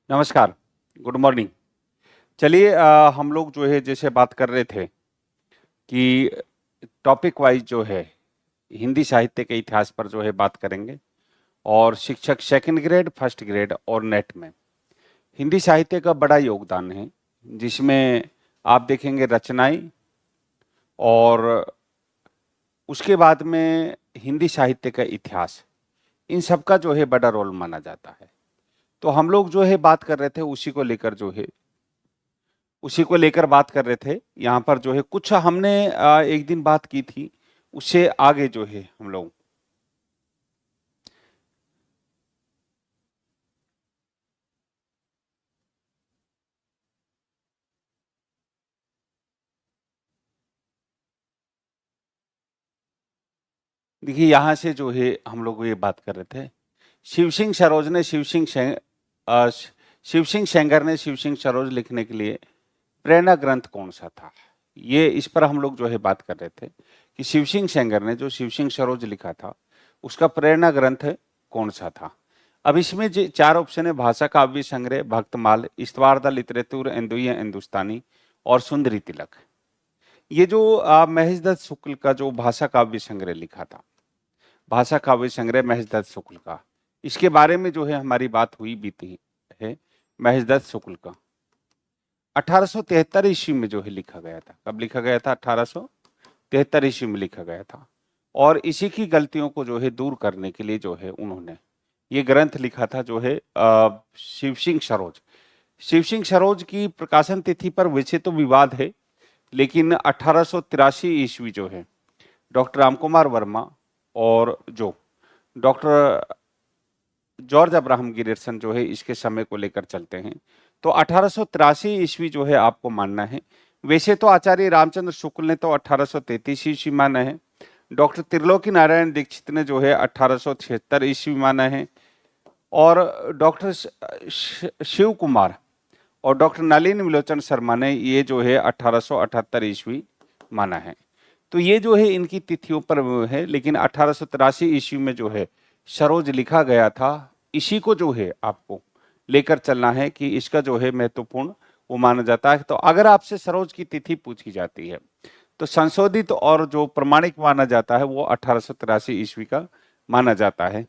नमस्कार, good morning. चलिए हम लोग जो है जैसे बात कर रहे थे कि टॉपिक वाइज जो है हिंदी साहित्य के इतिहास पर जो है बात करेंगे और शिक्षक सेकंड ग्रेड, फर्स्ट ग्रेड और नेट में हिंदी साहित्य का बड़ा योगदान है, जिसमें आप देखेंगे रचनाएं और उसके बाद में हिंदी साहित्य का इतिहास, इन सब का जो है बड़ा रोल माना जाता है। तो हम लोग जो है बात कर रहे थे उसी को लेकर बात कर रहे थे। यहाँ पर जो है कुछ हमने एक दिन बात की थी, उससे आगे जो है हम लोग देखिए यहाँ से जो है हम लोग ये बात कर रहे थे। शिव सिंह सरोज ने शिव सिंह सेंगर ने शिव सिंह सरोज लिखने के लिए प्रेरणा ग्रंथ कौन सा था, ये इस पर हम लोग जो है बात कर रहे थे कि शिव सिंह सेंगर ने जो शिव सिंह सरोज लिखा था उसका प्रेरणा ग्रंथ कौन सा था। अब इसमें जो चार ऑप्शन है, भाषा काव्य संग्रह, भक्तमाल, इस्तवार द लिटरेचर इंदुइया हिंदुस्तानी और सुंदरी तिलक। ये जो महेशदत्त शुक्ल का जो भाषा काव्य संग्रह लिखा था, भाषा काव्य संग्रह महेशदत्त शुक्ल का, इसके बारे में जो है हमारी बात हुई बीती है। महेशदत्त शुक्ल का 1873 ईस्वी में जो है लिखा गया था। कब लिखा गया था? 1873 ईस्वी में लिखा गया था। और इसी की गलतियों को जो है दूर करने के लिए जो है उन्होंने ये ग्रंथ लिखा था, जो है शिव सिंह सरोज। शिव सिंह सरोज की प्रकाशन तिथि पर वैसे तो विवाद है, लेकिन 1883 ईस्वी जो है डॉक्टर रामकुमार वर्मा और जो डॉक्टर जॉर्ज अब्राहम गिरियर्सन जो है इसके समय को लेकर चलते हैं, तो 1883 ईस्वी जो है आपको मानना है। वैसे तो आचार्य रामचंद्र शुक्ल ने तो 1833 ईस्वी माना है, डॉक्टर त्रिलोकी नारायण दीक्षित ने जो है 1876 ईस्वी माना है, और डॉक्टर शिव कुमार और डॉक्टर नलिनी विलोचन शर्मा ने ये जो है 1878 ईस्वी माना है। तो ये जो है इनकी तिथियों पर है, लेकिन 1883 ईस्वी में जो है सरोज लिखा गया था, इसी को जो है आपको लेकर चलना है कि इसका जो है महत्वपूर्ण वो माना जाता है। तो अगर आपसे सरोज की तिथि पूछी जाती है तो संशोधित और जो प्रमाणिक माना जाता है वो 1883 ईस्वी का माना जाता है।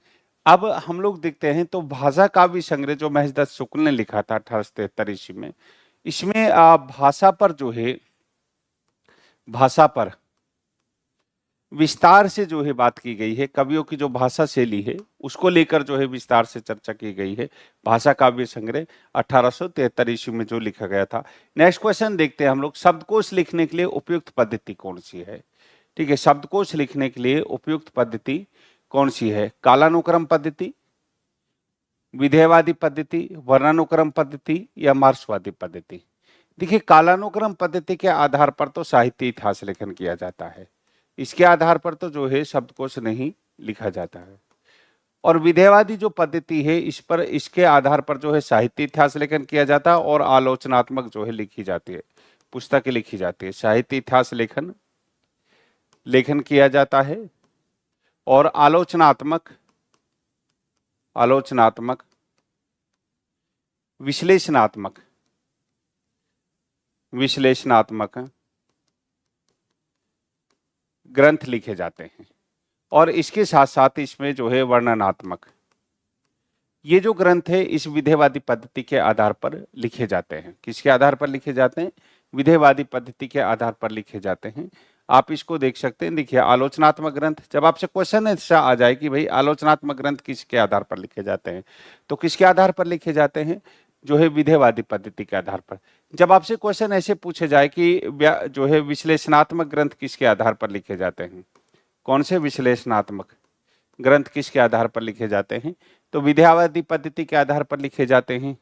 अब हम लोग देखते हैं तो भाषा काव्य संग्रह जो महेशदत्त शुक्ल ने लिखा था 1873 ईस्वी में, इसमें भाषा पर जो है भाषा पर विस्तार से जो है बात की गई है। कवियों की जो भाषा शैली है उसको लेकर जो है विस्तार से चर्चा की गई है। भाषा काव्य संग्रह 1873 ईस्वी में जो लिखा गया था। नेक्स्ट क्वेश्चन देखते हैं हम लोग, शब्दकोश लिखने के लिए उपयुक्त पद्धति कौन सी है? ठीक है, शब्दकोश लिखने के लिए उपयुक्त पद्धति कौन सी है? कालानुक्रम पद्धति, विधेयवादी पद्धति, वर्णानुक्रम पद्धति या मार्क्सवादी पद्धति? देखिए, कालानुक्रम पद्धति के आधार पर तो साहित्य इतिहास लेखन किया जाता है, इसके आधार पर तो जो है शब्दकोश नहीं लिखा जाता है। और विधेयवादी जो पद्धति है इस पर, इसके आधार पर जो है साहित्य इतिहास लेखन किया जाता है और आलोचनात्मक जो है लिखी जाती है, पुस्तकें लिखी जाती है। साहित्य इतिहास लेखन किया जाता है और आलोचनात्मक विश्लेषणात्मक ग्रंथ लिखे जाते हैं। और इसके साथ साथ इसमें जो है वर्णनात्मक, ये जो ग्रंथ है इस विधेयवादी पद्धति के आधार पर लिखे जाते हैं। किसके आधार पर लिखे जाते हैं? विधेयवादी पद्धति के आधार पर लिखे जाते हैं। आप इसको देख सकते हैं। देखिए, आलोचनात्मक ग्रंथ, जब आपसे क्वेश्चन ऐसा आ जाए कि भाई आलोचनात्मक ग्रंथ किसके आधार पर लिखे जाते हैं, तो किसके आधार पर लिखे जाते हैं? जो है विधेयवादी पद्धति के आधार पर। जब आपसे क्वेश्चन ऐसे पूछे जाए कि जो है विश्लेषणात्मक ग्रंथ किसके आधार पर लिखे जाते हैं, कौन से विश्लेषणात्मक ग्रंथ किसके आधार पर लिखे जाते हैं, तो विधेयवादी पद्धति के आधार पर लिखे जाते हैं।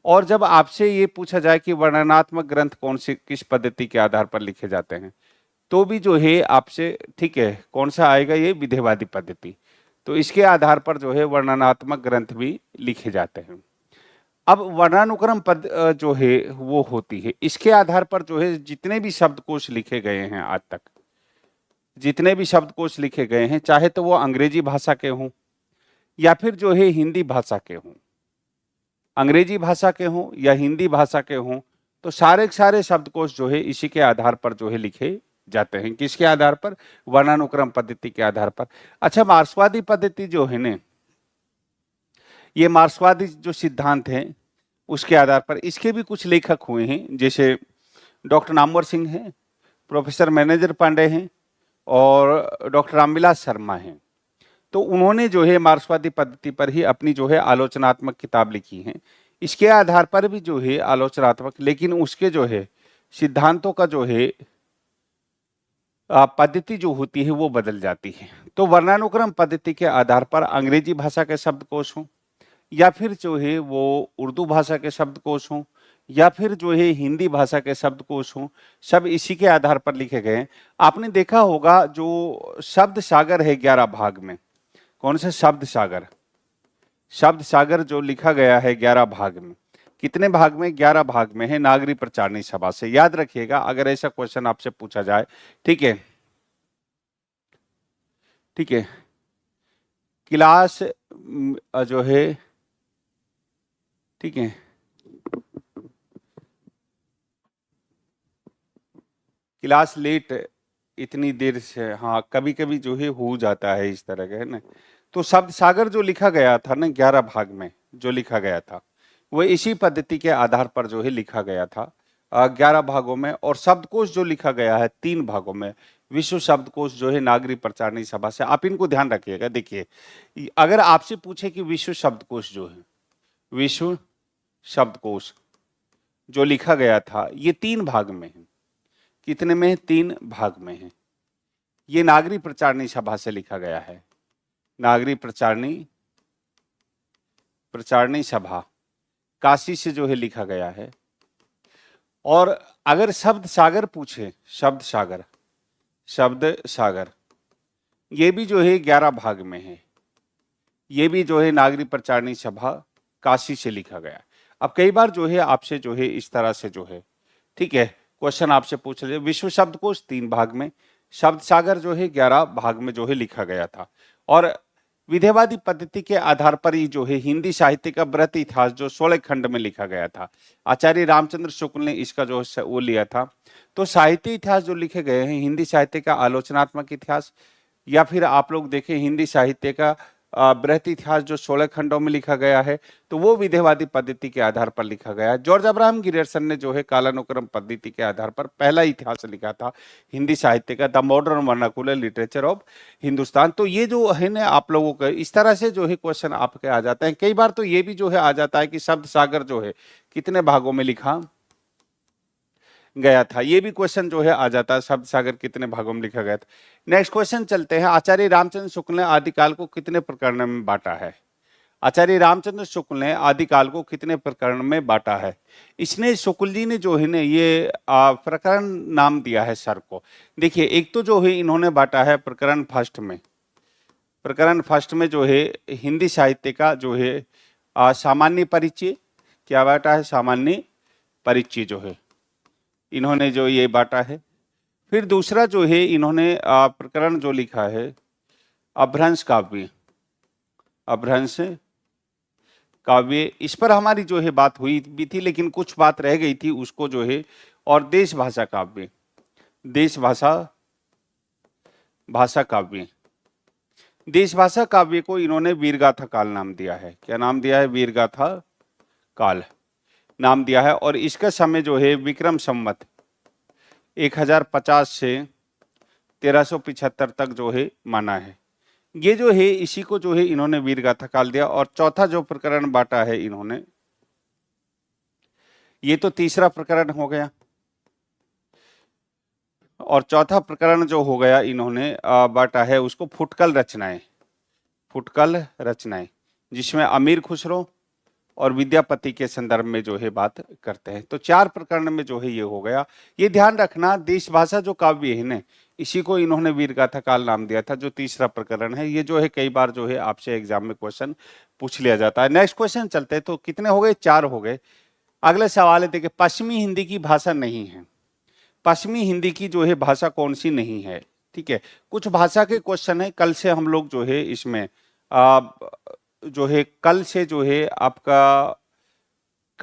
और जब आपसे ये पूछा जाए कि वर्णनात्मक ग्रंथ कौन से किस पद्धति के आधार पर लिखे जाते हैं, तो भी जो है आपसे, ठीक है, कौन सा आएगा? ये विधेयवादी पद्धति। तो इसके आधार पर जो है वर्णनात्मक ग्रंथ भी लिखे जाते हैं। अब वर्णानुक्रम पद जो है वो होती है, इसके आधार पर जो है जितने भी शब्दकोश लिखे गए हैं आज तक, जितने भी शब्दकोश लिखे गए हैं, चाहे तो वो अंग्रेजी भाषा के हों या फिर जो है हिंदी भाषा के हों, अंग्रेजी भाषा के हों या हिंदी भाषा के हों, तो सारे के सारे शब्दकोश जो है इसी के आधार पर जो है लिखे जाते हैं। किसके आधार पर? वर्णानुक्रम पद्धति के आधार पर। अच्छा, मार्क्सवादी पद्धति जो है ना, ये मार्क्सवादी जो सिद्धांत हैं उसके आधार पर इसके भी कुछ लेखक हुए हैं, जैसे डॉक्टर नामवर सिंह हैं, प्रोफेसर मैनेजर पांडे हैं और डॉक्टर रामविलास शर्मा हैं। तो उन्होंने जो है मार्क्सवादी पद्धति पर ही अपनी जो है आलोचनात्मक किताब लिखी है। इसके आधार पर भी जो है आलोचनात्मक, लेकिन उसके जो है सिद्धांतों का जो है पद्धति जो होती है वो बदल जाती है। तो वर्णानुक्रम पद्धति के आधार पर अंग्रेजी भाषा के शब्दकोश हों या फिर जो है वो उर्दू भाषा के शब्दकोश हों या फिर जो है हिंदी भाषा के शब्दकोश हों, सब इसी के आधार पर लिखे गए हैं। आपने देखा होगा जो शब्द सागर है 11 भाग में, कौन सा शब्द सागर? शब्द सागर जो लिखा गया है 11 भाग में, कितने भाग में? 11 भाग में है, नागरी प्रचारणी सभा से। याद रखिएगा अगर ऐसा क्वेश्चन आपसे पूछा जाए। ठीक है, ठीक है। क्लास जो है, ठीक है, क्लास लेट इतनी देर से, हाँ कभी कभी जो है हो जाता है इस तरह का, है ना। तो शब्द सागर जो लिखा गया था ना 11 भाग में जो लिखा गया था, वो इसी पद्धति के आधार पर जो है लिखा गया था 11 भागों में। और शब्दकोश जो लिखा गया है 3 भागों में, विश्व शब्दकोश जो है नागरी प्रचारणी सभा से। आप इनको ध्यान रखिएगा। देखिए, अगर आपसे पूछे कि विश्व शब्दकोश जो है, विश्व शब्दकोश जो लिखा गया था ये 3 भाग में है। कितने में? 3 भाग में है। ये नागरी प्रचारणी सभा से लिखा गया है, नागरी प्रचारणी सभा काशी से जो है लिखा गया है। और अगर शब्द सागर पूछे, शब्द सागर ये भी जो है 11 भाग में है, ये भी जो है नागरी प्रचारणी सभा काशी से लिखा गया। अब कई बार जो है आपसे जो है इस तरह से जो है, ठीक है, क्वेश्चन आपसे पूछ ले, विश्व शब्दकोश 3 भाग में, शब्द सागर जो है 11 भाग में जो है लिखा गया था। और विधेयवादी पद्धति के आधार पर ही जो है हिंदी साहित्य का बृहत इतिहास जो 16 खंड में लिखा गया था, आचार्य रामचंद्र शुक्ल ने इसका जो वो लिया था। तो साहित्य इतिहास जो लिखे गए हैं, हिंदी साहित्य का आलोचनात्मक इतिहास या फिर आप लोग देखें हिंदी साहित्य का बृहत इतिहास जो 16 खंडों में लिखा गया है, तो वो विधेयवादी पद्धति के आधार पर लिखा गया है। जॉर्ज अब्राहम गियर्सन ने जो है कालानुक्रम पद्धति के आधार पर पहला इतिहास लिखा था हिंदी साहित्य का, the modern vernacular literature of Hindustan. तो ये जो है ना आप लोगों का इस तरह से जो है क्वेश्चन आपके आ जाते हैं। कई बार तो ये भी जो है आ जाता है कि शब्द सागर जो है कितने भागों में लिखा गया था, ये भी क्वेश्चन जो है आ जाता है, शब्द सागर कितने भागों में लिखा गया था। नेक्स्ट क्वेश्चन चलते हैं, आचार्य रामचंद्र शुक्ल ने आदिकाल को कितने प्रकरण में बांटा है? आचार्य रामचंद्र शुक्ल ने आदिकाल को कितने प्रकरण में बांटा है? इसने शुक्ल जी ने जो है ना ये प्रकरण नाम दिया है सर को। देखिए, एक तो जो है इन्होंने बांटा है प्रकरण फर्स्ट में, प्रकरण फर्स्ट में जो है हिंदी साहित्य का जो है सामान्य परिचय, क्या बांटा है? सामान्य परिचय जो है इन्होंने जो ये बांटा है। फिर दूसरा जो है इन्होंने प्रकरण जो लिखा है अपभ्रंश काव्य, अपभ्रंश काव्य, इस पर हमारी जो है बात हुई भी थी, लेकिन कुछ बात रह गई थी उसको जो है। और देश भाषा काव्य, देश भाषा काव्य, देश भाषा काव्य को इन्होंने वीरगाथा काल नाम दिया है। क्या नाम दिया है? वीरगाथा काल नाम दिया है। और इसका समय जो है विक्रम संवत 1050 से 1375 तक जो है माना है। ये जो है इसी को जो है इन्होंने वीरगाथा काल दिया। और चौथा जो प्रकरण बांटा है इन्होंने, ये तो तीसरा प्रकरण हो गया, और चौथा प्रकरण जो हो गया इन्होंने बांटा है उसको फुटकल रचनाएं, फुटकल रचनाएं, जिसमें अमीर खुसरो और विद्यापति के संदर्भ में जो है बात करते हैं। तो 4 प्रकरण में जो है ये हो गया। ये ध्यान रखना, देश भाषा जो काव्य है ना, इसी को इन्होंने वीरगाथा काल नाम दिया था, जो तीसरा प्रकरण है। ये जो है कई बार जो है आपसे एग्जाम में क्वेश्चन पूछ लिया जाता है। नेक्स्ट क्वेश्चन चलते हैं। तो कितने हो गए? 4 हो गए। अगले सवाल है, देखिए, पश्चिमी हिंदी की भाषा नहीं है। पश्चिमी हिंदी की जो है भाषा कौन सी नहीं है? ठीक है, कुछ भाषा के क्वेश्चन है। कल से हम लोग जो है इसमें जो है कल से जो है आपका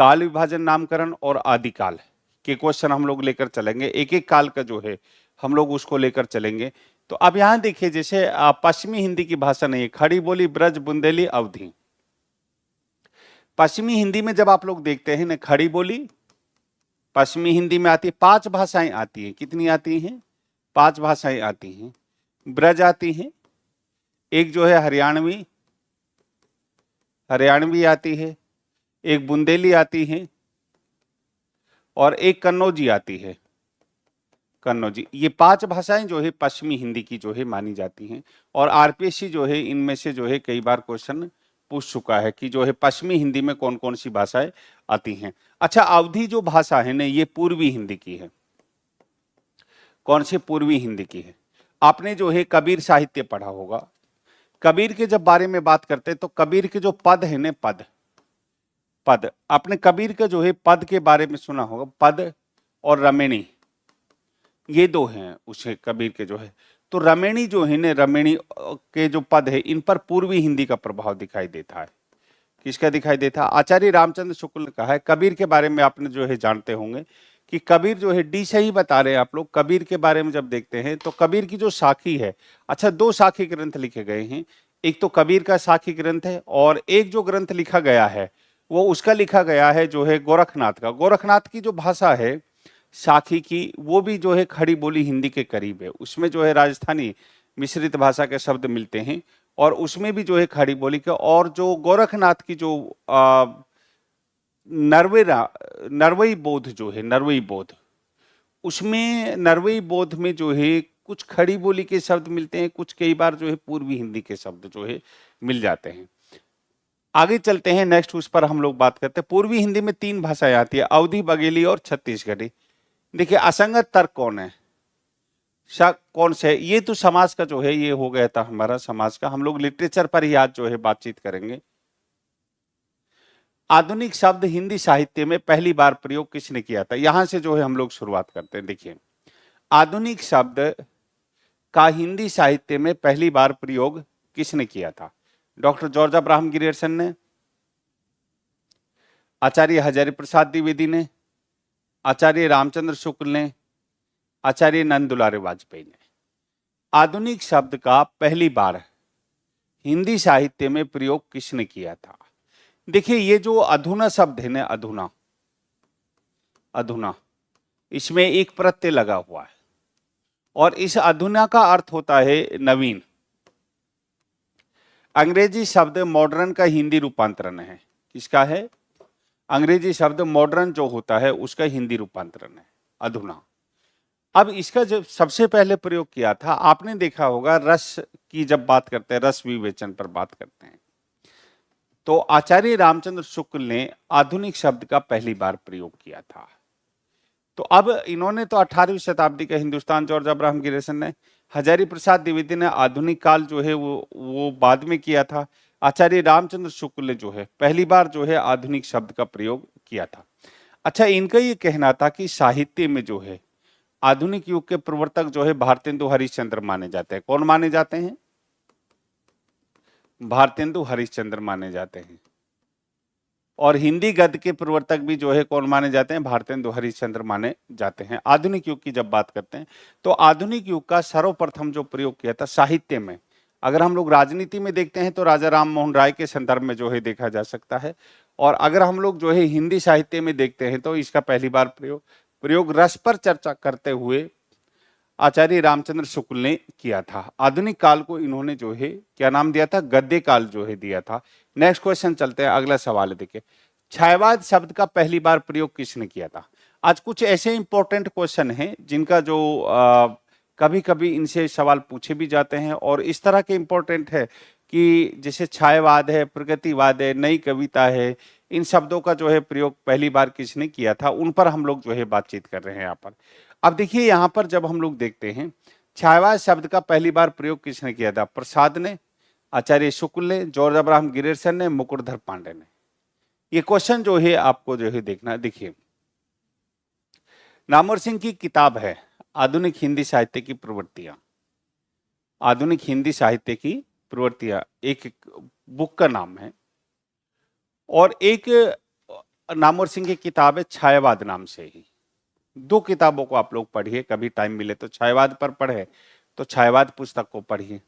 काल विभाजन नामकरण और आदिकाल के क्वेश्चन हम लोग लेकर चलेंगे, एक एक काल का जो है हम लोग उसको लेकर चलेंगे। तो अब यहां देखिए, जैसे पश्चिमी हिंदी की भाषा नहीं है, खड़ी बोली, ब्रज, बुंदेली, अवधी। पश्चिमी हिंदी में जब आप लोग देखते हैं ना, खड़ी बोली पश्चिमी हिंदी में आती है, 5 भाषाएं आती हैं। कितनी आती हैं? 5 भाषाएं आती हैं। ब्रज आती हैं, एक जो है हरियाणवी आती है, एक बुंदेली आती है और एक कन्नौजी आती है, कन्नौजी। ये 5 भाषाएं जो है पश्चिमी हिंदी की जो है मानी जाती हैं। और आरपीएससी जो है इनमें से जो है कई बार क्वेश्चन पूछ चुका है कि जो है पश्चिमी हिंदी में कौन कौन सी भाषाएं आती हैं। अच्छा, अवधी जो भाषा है ना, ये पूर्वी हिंदी की है। कौन सी? पूर्वी हिंदी की है। आपने जो है कबीर साहित्य पढ़ा होगा। कबीर के जब बारे में बात करते हैं तो कबीर के जो पद है ना, पद आपने कबीर का जो है पद के बारे में सुना होगा। पद और रमेणी, ये 2 हैं उसे कबीर के जो है। तो रमेणी जो है ना, रमेणी के जो पद है, इन पर पूर्वी हिंदी का प्रभाव दिखाई देता है। किसका दिखाई देता है? आचार्य रामचंद्र शुक्ल ने कहा है। कबीर के बारे में आपने जो है जानते होंगे कि कबीर जो है, डी से ही बता रहे हैं आप लोग। कबीर के बारे में जब देखते हैं तो कबीर की जो साखी है, अच्छा 2 साखी ग्रंथ लिखे गए हैं। एक तो कबीर का साखी ग्रंथ है और एक जो ग्रंथ लिखा गया है वो उसका लिखा गया है जो है गोरखनाथ का। गोरखनाथ की जो भाषा है साखी की, वो भी जो है खड़ी बोली हिंदी के करीब है। उसमें जो है राजस्थानी मिश्रित भाषा के शब्द मिलते हैं और उसमें भी जो है खड़ी बोली के। और जो गोरखनाथ की जो नरवई बोध जो है, नरवई बोध, उसमें नरवई बोध में जो है कुछ खड़ी बोली के शब्द मिलते हैं, कुछ कई बार जो है पूर्वी हिंदी के शब्द जो है मिल जाते हैं। आगे चलते हैं, नेक्स्ट उस पर हम लोग बात करते हैं। पूर्वी हिंदी में 3 भाषाएं आती है, अवधी, बघेली और छत्तीसगढ़ी। देखिए, असंगत तर्क कौन है? कौन से? ये तो समाज का जो है ये हो गया था हमारा समाज का। हम लोग लिटरेचर पर ही आज जो है बातचीत करेंगे। आधुनिक शब्द हिंदी साहित्य में पहली बार प्रयोग किसने किया था? यहां से जो है हम लोग शुरुआत करते हैं। देखिए, आधुनिक शब्द का हिंदी साहित्य में पहली बार प्रयोग किसने किया था? डॉक्टर जॉर्ज अब्राहम ग्रियर्सन ने, आचार्य हजारी प्रसाद द्विवेदी ने, आचार्य रामचंद्र शुक्ल ने, आचार्य नंद दुलारे वाजपेयी ने। आधुनिक शब्द का पहली बार हिंदी साहित्य में प्रयोग किसने किया था? देखिए, ये जो अधुना शब्द है ना, अधुना, इसमें एक प्रत्यय लगा हुआ है और इस अधुना का अर्थ होता है नवीन। अंग्रेजी शब्द मॉडर्न का हिंदी रूपांतरण है। किसका है? अंग्रेजी शब्द मॉडर्न जो होता है उसका हिंदी रूपांतरण है अधुना। अब इसका जब सबसे पहले प्रयोग किया था, आपने देखा होगा रस की जब बात करते हैं, रस विवेचन पर बात करते हैं, तो आचार्य रामचंद्र शुक्ल ने आधुनिक शब्द का पहली बार प्रयोग किया था। तो अब इन्होंने तो 18वीं शताब्दी का हिंदुस्तान, जॉर्ज अब्राहम ग्रियर्सन ने, हजारी प्रसाद द्विवेदी ने आधुनिक काल जो है वो बाद में किया था। आचार्य रामचंद्र शुक्ल ने जो है पहली बार जो है आधुनिक शब्द का प्रयोग किया था। अच्छा, इनका ये कहना था कि साहित्य में जो है आधुनिक युग के प्रवर्तक जो है भारतेंदु हरिश्चंद्र माने जाते हैं। कौन माने जाते हैं? भारतेंदु हरिश्चंद्र माने जाते हैं। और हिंदी गद्य के प्रवर्तक भी जो है कौन माने जाते हैं? भारतेंदु हरिश्चंद्र माने जाते हैं। आधुनिक युग की जब बात करते हैं तो आधुनिक युग का सर्वप्रथम जो प्रयोग किया था साहित्य में, अगर हम लोग राजनीति में देखते हैं तो राजा राम मोहन राय के संदर्भ में जो है देखा जा सकता है। और अगर हम लोग जो है हिंदी साहित्य में देखते हैं तो इसका पहली बार प्रयोग रस पर चर्चा करते हुए आचार्य रामचंद्र शुक्ल ने किया था। आधुनिक काल को इन्होंने जो है क्या नाम दिया था? गद्य काल जो है दिया था। नेक्स्ट क्वेश्चन चलते हैं, अगला सवाल देखिए, छायावाद शब्द का पहली बार प्रयोग किसने किया था? आज कुछ ऐसे इंपॉर्टेंट क्वेश्चन हैं जिनका जो कभी कभी इनसे सवाल पूछे भी जाते हैं और इस तरह के इंपॉर्टेंट है कि जैसे छायावाद है, प्रगतिवाद है, नई कविता है, इन शब्दों का जो है प्रयोग पहली बार किसने किया था, उन पर हम लोग जो है बातचीत कर रहे हैं यहाँ पर। अब देखिए, यहाँ पर जब हम लोग देखते हैं छायावाद शब्द का पहली बार प्रयोग किसने किया था? प्रसाद ने, आचार्य शुक्ल ने, जॉर्ज अब्राहम ग्रियर्सन ने, मुकुटधर पांडे ने। ये क्वेश्चन जो है आपको जो है देखना। देखिए, नामवर सिंह की किताब है आधुनिक हिंदी साहित्य की प्रवृत्तियां। आधुनिक हिंदी साहित्य की प्रवृत्तियां एक बुक का नाम है। और एक नामवर सिंह की किताब है छायावाद नाम से ही। दो किताबों को आप लोग पढ़िए, कभी टाइम मिले तो छायावाद पर पढ़े तो छायावाद पुस्तक को पढ़िए,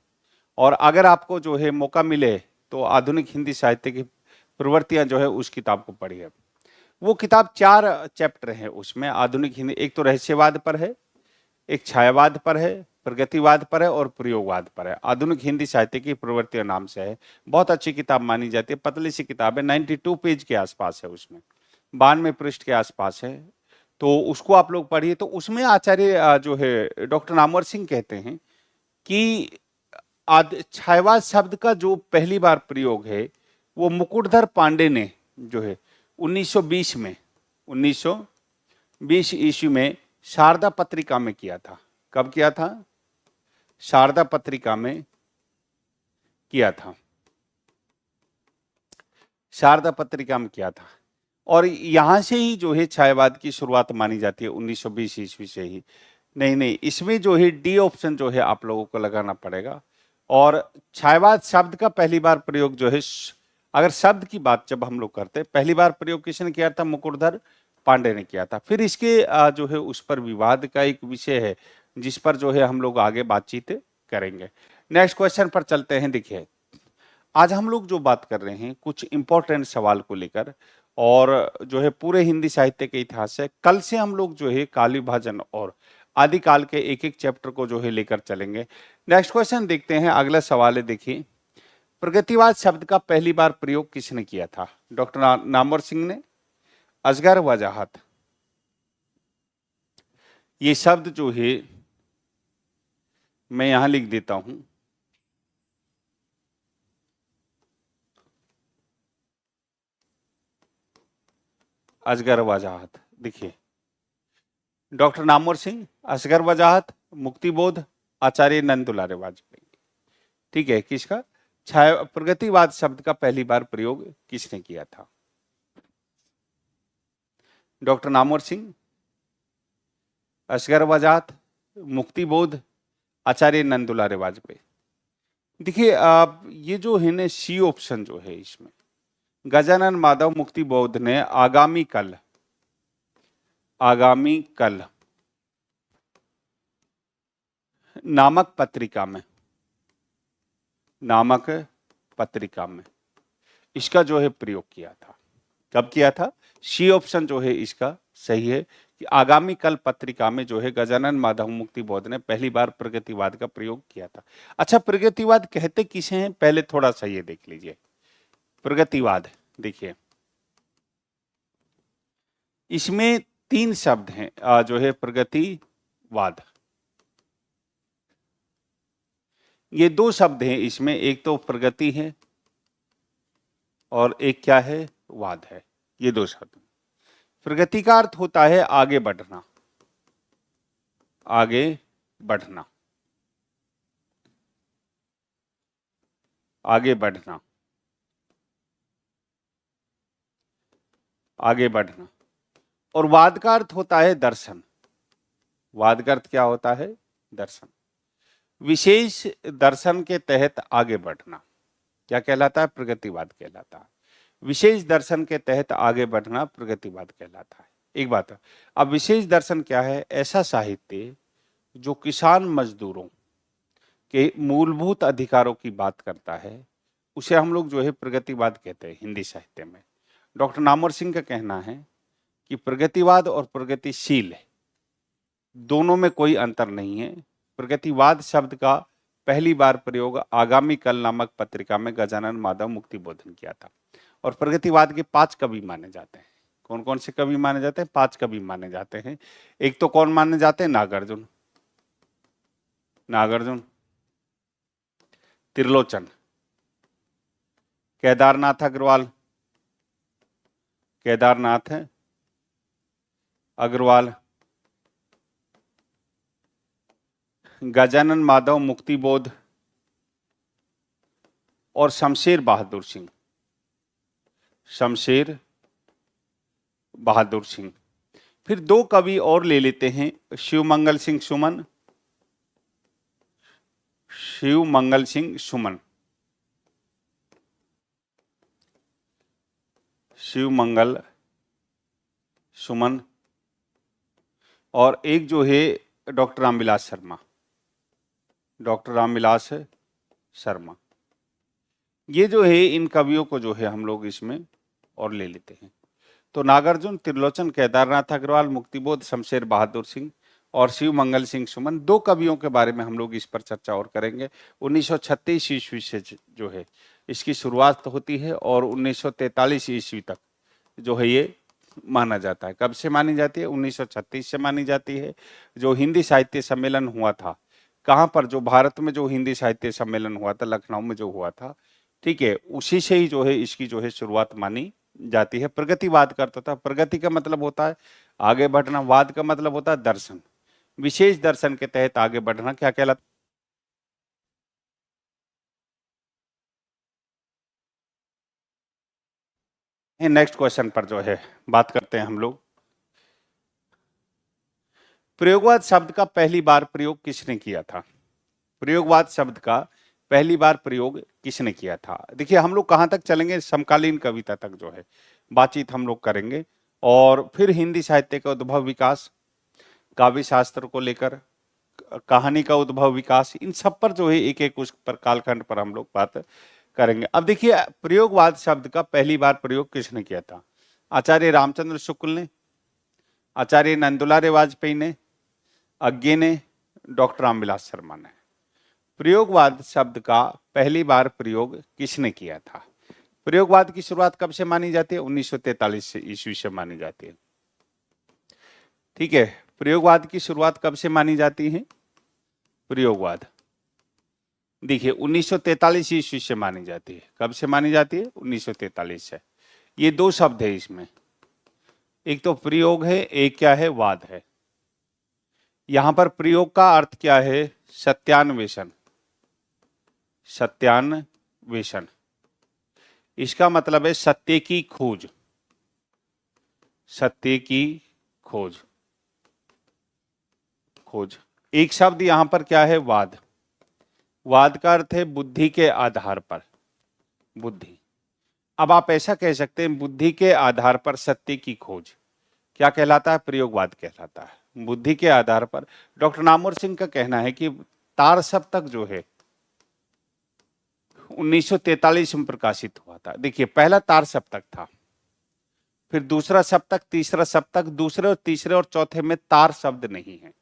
और अगर आपको जो है मौका मिले तो आधुनिक हिंदी साहित्य की प्रवृत्तियां जो है उस किताब को पढ़िए। वो किताब 4 चैप्टर हैं उसमें, आधुनिक हिंदी, एक तो रहस्यवाद पर है, एक छायावाद पर है, प्रगतिवाद पर है और प्रयोगवाद पर है। आधुनिक हिंदी साहित्य की प्रवृत्तियां नाम से है। बहुत अच्छी किताब मानी जाती है, पतली सी किताब है, 92 पेज के आसपास है, उसमें 92 पृष्ठ के आसपास है, तो उसको आप लोग पढ़िए। तो उसमें आचार्य जो है डॉक्टर नामवर सिंह कहते हैं कि छायावाद शब्द का जो पहली बार प्रयोग है वो मुकुटधर पांडे ने जो है 1920 ईस्वी में शारदा पत्रिका में किया था। कब किया था? शारदा पत्रिका में किया था, शारदा पत्रिका में किया था। और यहां से ही जो है छायावाद की शुरुआत मानी जाती है, 1920 ईस्वी से ही। नहीं, इसमें जो है डी ऑप्शन जो है आप लोगों को लगाना पड़ेगा। और छायावाद शब्द का पहली बार प्रयोग जो है, अगर शब्द की बात जब हम लोग करते हैं, पहली बार प्रयोग किसने किया था? मुकुटधर पांडे ने किया था। फिर इसके जो है उस पर विवाद का एक विषय है, जिस पर जो है हम लोग आगे बातचीत करेंगे। नेक्स्ट क्वेश्चन पर चलते हैं। देखिए, आज हम लोग जो बात कर रहे हैं कुछ इंपॉर्टेंट सवाल को लेकर, और जो है पूरे हिंदी साहित्य के इतिहास से। कल से हम लोग जो है काल विभाजन और आदिकाल के एक एक चैप्टर को जो है लेकर चलेंगे। नेक्स्ट क्वेश्चन देखते हैं, अगला सवाल है, देखिए, प्रगतिवाद शब्द का पहली बार प्रयोग किसने किया था? डॉक्टर नामवर सिंह ने, असगर वजाहत। ये शब्द जो है मैं यहां लिख देता हूं, असगर वजाहत। देखिए, डॉक्टर नामवर सिंह, असगर वजाहत, मुक्तिबोध, आचार्य नंद दुलारे वाजपेयी। ठीक है, किसका? छाया प्रगतिवाद शब्द का पहली बार प्रयोग किसने किया था? डॉक्टर नामवर सिंह, असगर वजाहत, मुक्तिबोध, आचार्य नंद दुलारे वाजपेयी। देखिए, आप ये जो है ना सी ऑप्शन जो है इसमें, गजानन माधव मुक्तिबोध ने आगामी कल नामक पत्रिका में इसका जो है प्रयोग किया था। कब किया था? सी ऑप्शन जो है इसका सही है कि आगामी कल पत्रिका में जो है गजानन माधव मुक्तिबोध ने पहली बार प्रगतिवाद का प्रयोग किया था। अच्छा, प्रगतिवाद कहते किसे हैं? पहले थोड़ा सा ये देख लीजिए। प्रगतिवाद, देखिए, इसमें 3 शब्द हैं जो है प्रगतिवाद। ये 2 शब्द हैं इसमें, एक तो प्रगति है और एक क्या है? वाद है। ये 2 शब्द। प्रगति का अर्थ होता है आगे बढ़ना, आगे बढ़ना, आगे बढ़ना, आगे बढ़ना। और वाद का अर्थ होता है दर्शन। वाद का अर्थ क्या होता है? दर्शन। विशेष दर्शन के तहत आगे बढ़ना क्या कहलाता है? प्रगतिवाद कहलाता है। विशेष दर्शन के तहत आगे बढ़ना प्रगतिवाद कहलाता है। एक बात है, अब विशेष दर्शन क्या है? ऐसा साहित्य जो किसान मजदूरों के मूलभूत अधिकारों की बात करता है, उसे हम लोग जो है प्रगतिवाद कहते हैं हिंदी साहित्य में। डॉक्टर नामवर सिंह का कहना है कि प्रगतिवाद और प्रगतिशील दोनों में कोई अंतर नहीं है। प्रगतिवाद शब्द का पहली बार प्रयोग आगामी कल नामक पत्रिका में गजानन माधव मुक्तिबोध ने किया था। और प्रगतिवाद के 5 कवि माने जाते हैं। कौन कौन से कवि माने जाते हैं? 5 कवि माने जाते हैं। एक तो कौन माने जाते हैं? नागार्जुन, त्रिलोचन, केदारनाथ अग्रवाल, गजानन माधव मुक्तिबोध और शमशेर बहादुर सिंह। फिर 2 कवि और ले लेते हैं, शिवमंगल सिंह सुमन, शिवमंगल सुमन, और एक जो है डॉक्टर रामविलास शर्मा, डॉक्टर रामविलास शर्मा। ये जो है इन कवियों को जो है हम लोग इसमें और ले लेते हैं। तो नागार्जुन, त्रिलोचन, केदारनाथ अग्रवाल, मुक्तिबोध, शमशेर बहादुर सिंह और शिव मंगल सिंह सुमन, दो कवियों के बारे में हम लोग इस पर चर्चा और करेंगे। 1936 ईस्वी से जो है इसकी शुरुआत होती है और 1943 ईस्वी तक जो है ये माना जाता है। कब से मानी जाती है? 1936 से मानी जाती है। जो हिंदी साहित्य सम्मेलन हुआ था, कहाँ पर? जो भारत में जो हिंदी साहित्य सम्मेलन हुआ था, लखनऊ में जो हुआ था, ठीक है, उसी से ही जो है इसकी जो है शुरुआत मानी जाती है। प्रगतिवाद करता था। प्रगति का मतलब होता है आगे बढ़ना, वाद का मतलब होता है दर्शन, विशेष दर्शन के तहत आगे बढ़ना क्या कहलाता है? नेक्स्ट क्वेश्चन पर जो है बात करते हैं हम लोग। प्रयोगवाद शब्द का पहली बार प्रयोग किसने किया था? प्रयोगवाद शब्द का पहली बार प्रयोग किसने किया था? देखिए हम लोग कहां तक चलेंगे? समकालीन कविता तक जो है बातचीत हम लोग करेंगे, और फिर हिंदी साहित्य का उद्भव विकास, काव्य शास्त्र को लेकर, कहानी का उद्भव विकास, इन सब पर जो है एक एक उस पर कालखंड पर हम लोग बात करेंगे। अब देखिए प्रयोगवाद शब्द का पहली बार प्रयोग किसने किया था? आचार्य रामचंद्र शुक्ल ने, आचार्य नंदुलारे वाजपेयी ने, अज्ञे ने, डॉक्टर रामविलास शर्मा ने। प्रयोगवाद शब्द का पहली बार प्रयोग किसने किया था? प्रयोगवाद की शुरुआत कब से मानी जाती है? 1943 से ईस्वी से मानी जाती है। ठीक है, प्रयोगवाद की शुरुआत कब से मानी जाती है? प्रयोगवाद देखिए 1943 ईस्वी से मानी जाती है। कब से मानी जाती है? 1943 से। ये दो शब्द है इसमें, एक तो प्रयोग है, एक क्या है? वाद है। यहां पर प्रयोग का अर्थ क्या है? सत्यान्वेषण, सत्यान्वेषण। इसका मतलब है सत्य की खोज, सत्य की खोज, खोज। एक शब्द यहां पर क्या है? वाद। वाद का अर्थ है बुद्धि के आधार पर, बुद्धि। अब आप ऐसा कह सकते हैं बुद्धि के आधार पर सत्य की खोज क्या कहलाता है? प्रयोगवाद कहलाता है। बुद्धि के आधार पर डॉक्टर नामवर सिंह का कहना है कि तार सप्तक जो है 1943 में प्रकाशित हुआ था। देखिए पहला तार सप्तक था, फिर दूसरा सप्तक, तीसरा सप्तक, दूसरे और तीसरे और चौथे में तार शब्द नहीं है।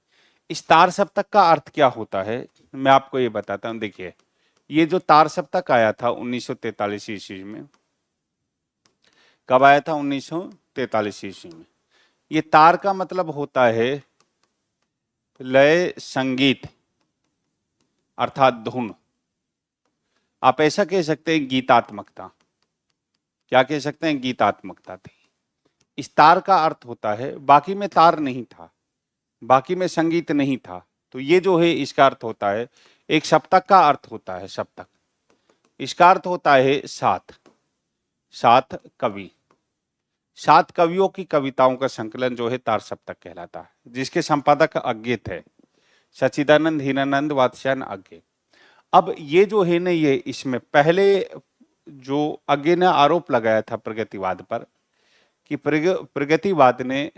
इस तार सप्तक का अर्थ क्या होता है मैं आपको ये बताता हूं। देखिए ये जो तार सप्तक आया था 1943 ईस्वी में, कब आया था? 1943 ईस्वी में। ये तार का मतलब होता है लय, संगीत अर्थात धुन। आप ऐसा कह सकते हैं गीतात्मकता। क्या कह सकते हैं? गीतात्मकता थी। इस तार का अर्थ होता है, बाकी में तार नहीं था, बाकी में संगीत नहीं था, तो ये जो है इसका अर्थ होता है, एक सप्तक का अर्थ होता है सप्तक, इसका अर्थ होता है सात, सात कवि, सात कवियों की कविताओं का संकलन जो है तार सप्तक कहलाता है, जिसके संपादक अज्ञे थे, सच्चिदानंद, हीनानंद, वात्स्यायन, अज्ञे। अब ये जो है ना, ये इसमें पहले जो अज्ञे ने आरोप लगाया था प्रगतिवाद पर कि प्रगतिवाद ने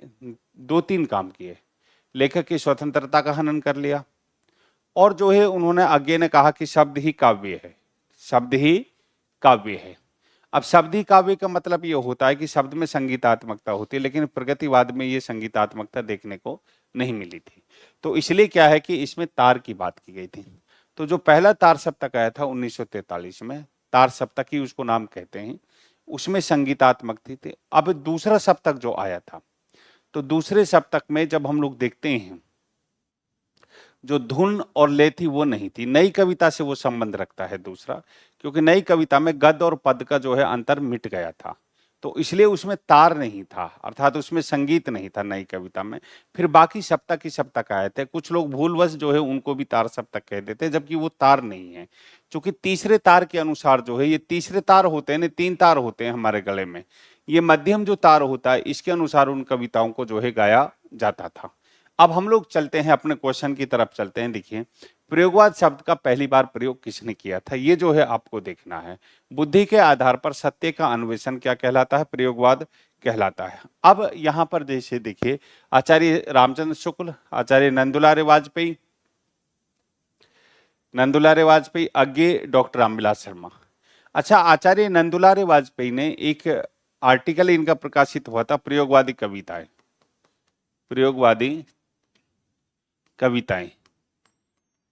दो तीन काम किए। लेखक की स्वतंत्रता का हनन कर लिया, और जो है उन्होंने अज्ञे ने कहा कि शब्द ही काव्य है, शब्द ही काव्य है। अब शब्द ही काव्य का मतलब ये होता है कि शब्द में संगीतात्मकता होती है, लेकिन प्रगतिवाद में ये संगीतात्मकता देखने को नहीं मिली थी। तो इसलिए क्या है कि इसमें तार की बात की गई थी। तो जो पहला तार सप्तक आया था 1943 में, तार सप्तक ही उसको नाम कहते हैं, उसमें संगीतात्मक थी। अब दूसरा सप्तक जो आया था, तो दूसरे सप्तक में जब हम लोग देखते हैं, जो धुन और लय थी वो नहीं थी। नई कविता से वो संबंध रखता है दूसरा, क्योंकि नई कविता में गद और पद का जो है अंतर मिट गया था, तो इसलिए उसमें तार नहीं था, अर्थात उसमें संगीत नहीं था नई कविता में। फिर बाकी सप्तक ही सप्तक आए थे। कुछ लोग भूलवश जो है उनको भी तार सप्तक कह देते हैं, जबकि वो तार नहीं है। क्योंकि तीसरे तार के अनुसार जो है, ये तीसरे तार होते हैं, तीन तार होते हैं हमारे गले में, ये मध्यम जो तार होता है, इसके अनुसार उन कविताओं को जो है गाया जाता था। अब हम लोग चलते हैं अपने क्वेश्चन की तरफ चलते हैं। देखिए प्रयोगवाद शब्द का पहली बार प्रयोग किसने किया था, ये जो है आपको देखना है। बुद्धि के आधार पर सत्य का अन्वेषण क्या कहलाता है? प्रयोगवाद कहलाता है। अब यहाँ पर जैसे देखिए आचार्य रामचंद्र शुक्ल, आचार्य नंदुलारे वाजपेयी, आगे डॉक्टर रामविलास शर्मा। अच्छा, आचार्य नंदुलारे वाजपेयी ने एक आर्टिकल इनका प्रकाशित हुआ था, प्रयोगवादी कविताएं,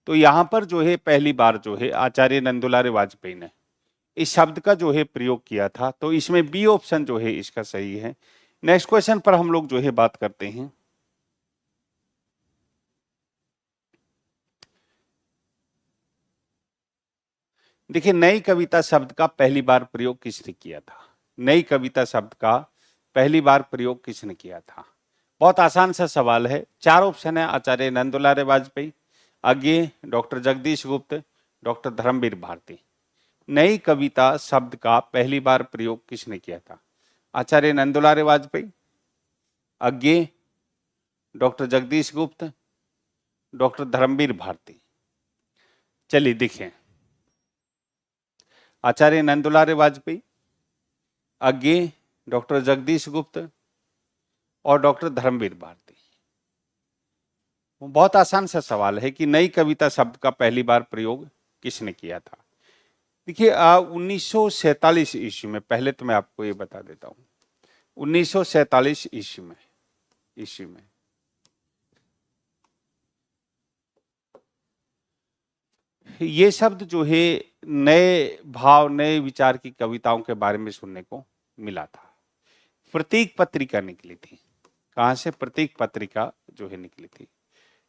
तो यहां पर जो है पहली बार जो है आचार्य नंदुलारे वाजपेयी ने इस शब्द का जो है प्रयोग किया था। तो इसमें बी ऑप्शन जो है इसका सही है। नेक्स्ट क्वेश्चन पर हम लोग जो है बात करते हैं। देखिए, नई कविता शब्द का पहली बार प्रयोग किसने किया था? नई कविता शब्द का पहली बार प्रयोग किसने किया था? बहुत आसान सा सवाल है। 4 ऑप्शन है, आचार्य नंदुलारे वाजपेयी, आगे डॉक्टर जगदीश गुप्त, डॉक्टर धर्मवीर भारती। नई कविता शब्द का पहली बार प्रयोग किसने किया था? आचार्य नंदुलारे वाजपेयी, आगे डॉक्टर जगदीश गुप्त, डॉक्टर धर्मवीर भारती। चलिए देखें, आचार्य नंदुलारे वाजपेयी, आगे डॉक्टर जगदीश गुप्त और डॉक्टर धर्मवीर भारती। बहुत आसान सा सवाल है कि नई कविता शब्द का पहली बार प्रयोग किसने किया था। देखिए 1947 ईस्वी में, पहले तो मैं आपको ये बता देता हूं, 1947 ईस्वी में ये शब्द जो है नए भाव, नए विचार की कविताओं के बारे में सुनने को मिला था। प्रतीक पत्रिका निकली थी। कहां से? प्रतीक पत्रिका जो है निकली थी,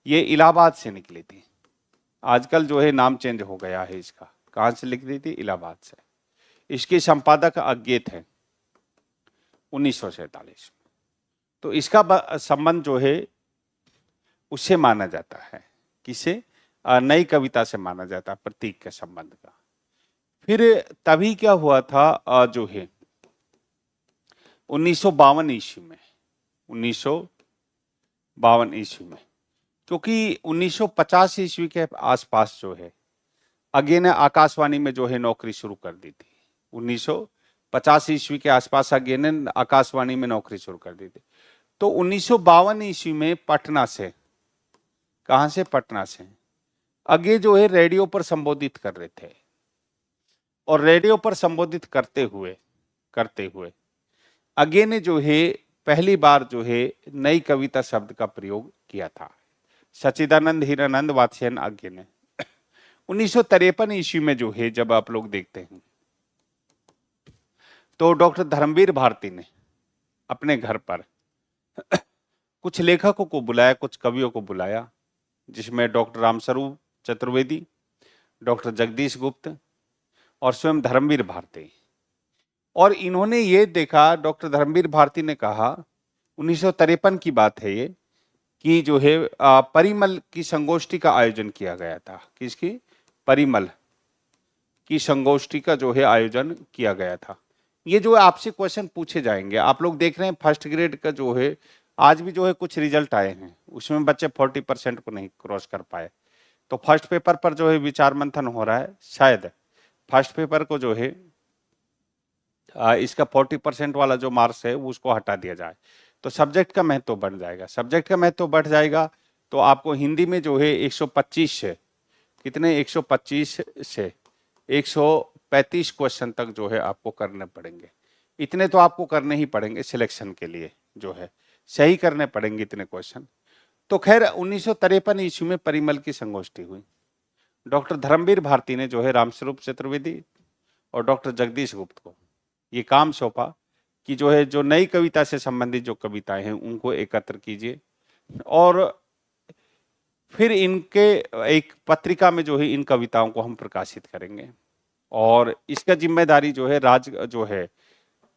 ये इलाहाबाद से निकली थी। आजकल जो है नाम चेंज हो गया है इसका। कहां से लिख दी थी? इलाहाबाद से। इसके संपादक अज्ञेत है 1947। तो इसका संबंध जो है उससे माना जाता है। किसे? नई कविता से माना जाता है, प्रतीक के संबंध का। फिर तभी क्या हुआ था जो है 1952 ईस्वी में, 1952 ईस्वी में, क्योंकि 1950 ईस्वी के आसपास जो है अगे ने आकाशवाणी में जो है नौकरी शुरू कर दी थी। 1950 ईस्वी के आसपास अगे ने आकाशवाणी में नौकरी शुरू कर दी थी। तो 1952 ईस्वी में पटना से, कहां से? पटना से अगे जो है रेडियो पर संबोधित कर रहे थे, और रेडियो पर संबोधित करते हुए अगे ने जो है पहली बार जो है नई कविता शब्द का प्रयोग किया था। सच्चिदानंद हीरानंद वात्स्यायन अगे ने 1953 ईस्वी में जो है, जब आप लोग देखते हैं तो डॉक्टर धर्मवीर भारती ने अपने घर पर कुछ लेखकों को बुलाया, कुछ कवियों को बुलाया, जिसमें डॉक्टर रामस्वरूप चतुर्वेदी, डॉक्टर जगदीश गुप्त और स्वयं धर्मवीर भारती। और इन्होंने ये देखा, डॉक्टर धर्मवीर भारती ने कहा, 1953 की बात है ये, कि जो है परिमल की संगोष्ठी का आयोजन किया गया था। किसकी? परिमल की संगोष्ठी का जो है आयोजन किया गया था। ये जो है आपसे क्वेश्चन पूछे जाएंगे। आप लोग देख रहे हैं फर्स्ट ग्रेड का जो है आज भी जो है कुछ रिजल्ट आए हैं, उसमें बच्चे 40% को नहीं क्रॉस कर पाए। तो फर्स्ट पेपर पर जो है विचार मंथन हो रहा है, शायद फर्स्ट पेपर को जो है इसका 40% वाला जो मार्क्स है उसको हटा दिया जाए, तो सब्जेक्ट का महत्व बढ़ जाएगा। सब्जेक्ट का महत्व बढ़ जाएगा तो आपको हिंदी में जो है 125 से कितने 125 से 135 क्वेश्चन तक जो है आपको करने पड़ेंगे। इतने तो आपको करने ही पड़ेंगे सिलेक्शन के लिए, जो है सही करने पड़ेंगे इतने क्वेश्चन। तो खैर 1953 ईस्वी में परिमल की संगोष्ठी हुई। डॉक्टर धर्मवीर भारती ने जो है रामस्वरूप चतुर्वेदी और डॉक्टर जगदीश गुप्त को ये काम सौंपा कि जो है जो नई कविता से संबंधित जो कविताएं हैं उनको एकत्र कीजिए, और फिर इनके एक पत्रिका में जो है इन कविताओं को हम प्रकाशित करेंगे। और इसका जिम्मेदारी जो है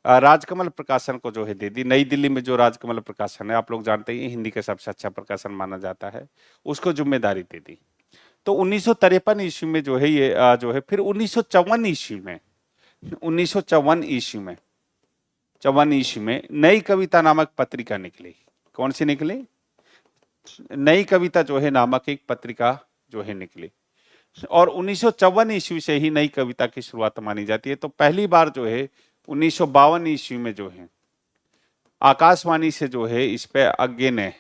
राजकमल प्रकाशन को जो है दे दी। नई दिल्ली में जो राजकमल प्रकाशन है, आप लोग जानते हैं हिंदी का सबसे अच्छा प्रकाशन माना जाता है, उसको जिम्मेदारी दे दी। तो 1953 ईस्वी में जो है ये जो है फिर 1954 ईस्वी में नई कविता नामक पत्रिका निकली। कौन सी निकली? नई कविता जो है नामक एक पत्रिका जो है निकली, और 1954 ईस्वी से ही नई कविता की शुरुआत मानी जाती है। तो पहली बार जो है 1952 ईस्वी में जो है आकाशवाणी से जो है इस पे अज्ञे ने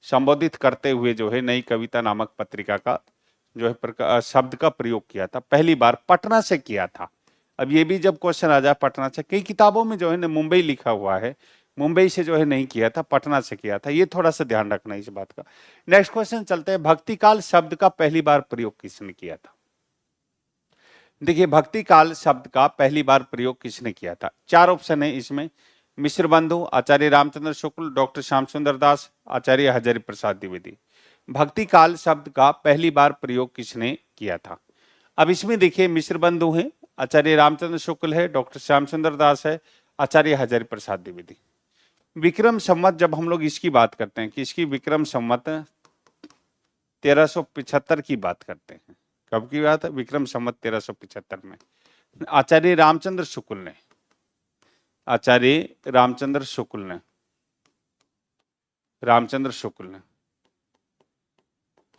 संबोधित करते हुए जो है नई कविता नामक पत्रिका का जो है शब्द का प्रयोग किया था, पहली बार पटना से किया था। अब ये भी जब क्वेश्चन आ जाए पटना से, कई किताबों में जो है ना मुंबई लिखा हुआ है, मुंबई से जो है नहीं किया था, पटना से किया था, ये थोड़ा सा ध्यान रखना इस बात का। नेक्स्ट क्वेश्चन चलते हैं, भक्ति काल शब्द का पहली बार प्रयोग किसने किया था? देखिए भक्ति काल शब्द का पहली बार प्रयोग किसने किया था? चार ऑप्शन है इसमें, मिश्र बंधु, आचार्य रामचंद्र शुक्ल, डॉक्टर श्याम सुंदर दास, आचार्य हजारी प्रसाद द्विवेदी। भक्ति काल शब्द का पहली बार प्रयोग किसने किया था? अब इसमें देखिए मिश्र बंधु है, आचार्य रामचंद्र शुक्ल है, डॉक्टर श्याम सुंदर दास है, आचार्य हजारी प्रसाद द्विवेदी। विक्रम संवत जब हम लोग इसकी बात करते हैं कि इसकी विक्रम संवत 1375 की बात करते हैं, कब की बात है? विक्रम संवत 1375 में आचार्य रामचंद्र शुक्ल ने, आचार्य रामचंद्र शुक्ल ने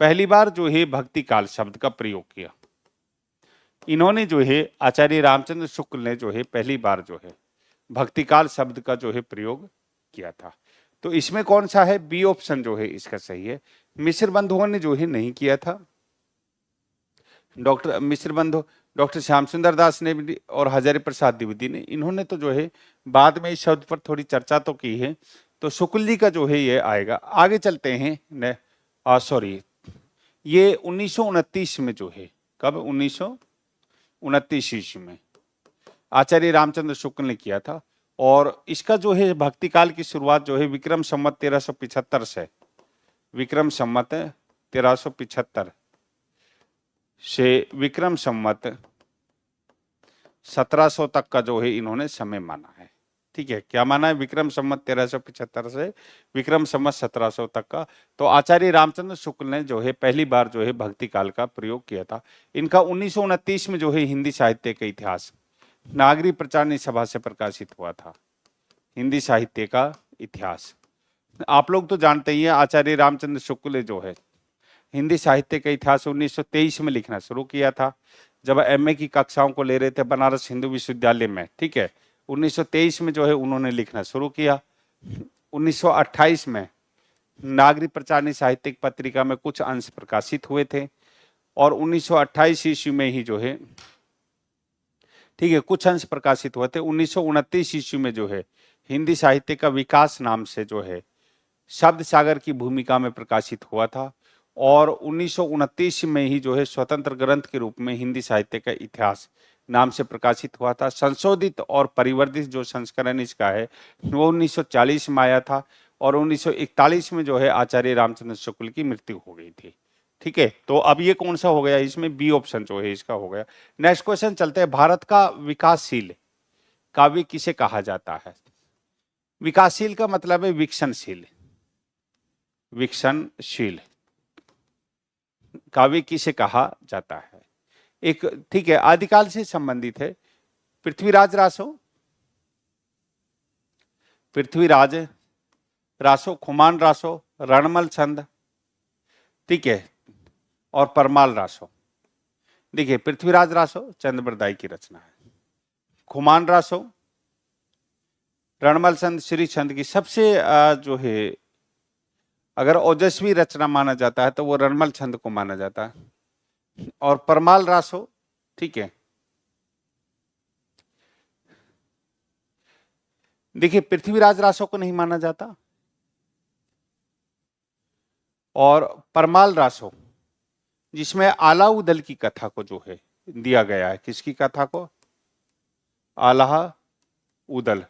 पहली बार जो है भक्ति काल शब्द का प्रयोग किया। इन्होंने जो है आचार्य रामचंद्र शुक्ल ने जो है पहली बार जो है भक्ति काल शब्द का जो है प्रयोग किया था। तो इसमें कौन सा है? बी ऑप्शन जो है इसका सही है। मिश्र बंधुओं ने जो है नहीं किया था, मिश्र बंधु डॉक्टर श्याम सुंदर दास ने भी और हजारी प्रसाद द्विवेदी ने, इन्होंने तो जो है बाद में इस शब्द पर थोड़ी चर्चा तो की है, तो शुक्ल जी का जो है ये आएगा। आगे चलते हैं, सॉरी ये 1929 में जो है, कब? 1929 ईस्वी में आचार्य रामचंद्र शुक्ल ने किया था। और इसका जो है भक्ति काल की शुरुआत जो है विक्रम संवत 1375 से, विक्रम संवत 1375 से विक्रम संवत 1700 तक का जो है इन्होंने समय माना है। ठीक है, क्या माना है? विक्रम संवत 1375 से विक्रम संवत 1700 तक का। तो आचार्य रामचंद्र शुक्ल ने जो है पहली बार जो है भक्ति काल का प्रयोग किया था। इनका 1929 में जो है हिंदी साहित्य का इतिहास नागरी प्रचारणी सभा से प्रकाशित हुआ था। हिंदी साहित्य का इतिहास आप लोग तो जानते ही हैं, आचार्य रामचंद्र शुक्ल जो है हिंदी साहित्य का इतिहास 1923 में लिखना शुरू किया था, जब एमए की कक्षाओं को ले रहे थे बनारस हिंदू विश्वविद्यालय में। ठीक है, 1923 में जो है उन्होंने लिखना शुरू किया। 1928 में नागरी प्रचारणी साहित्यिक पत्रिका में कुछ अंश प्रकाशित हुए थे, और 1928 ईस्वी में ही जो है, ठीक है, कुछ अंश प्रकाशित हुए थे। 1929 ईस्वी में जो है हिंदी साहित्य का विकास नाम से जो है शब्द सागर की भूमिका में प्रकाशित हुआ था, और 1929 में ही जो है स्वतंत्र ग्रंथ के रूप में हिंदी साहित्य का इतिहास नाम से प्रकाशित हुआ था। संशोधित और परिवर्तित जो संस्करण इसका है वो 1940 में आया था, और 1941 में जो है आचार्य रामचंद्र शुक्ल की मृत्यु हो गई थी। ठीक है, तो अब ये कौन सा हो गया? इसमें बी ऑप्शन जो है इसका हो गया। नेक्स्ट क्वेश्चन चलते हैं, भारत का विकासशील काव्य किसे कहा जाता है? विकासशील का मतलब है विकसनशील, विकसनशील काव्य किसे कहा जाता है? एक, ठीक है, आदिकाल से संबंधित है। पृथ्वीराज रासो, खुमान रासो, रणमल छंद, ठीक है, और परमाल रासो। देखिए पृथ्वीराज रासो चंद बरदाई की रचना है, खुमान रासो, रणमल छंद श्री छंद की सबसे जो है अगर ओजस्वी रचना माना जाता है तो वो रणमल छंद को माना जाता है, और परमाल रासो, ठीक है। देखिए पृथ्वीराज रासो को नहीं माना जाता, और परमाल रासो जिसमें आला उदल की कथा को जो है दिया गया है, किसकी कथा को? आला उदल,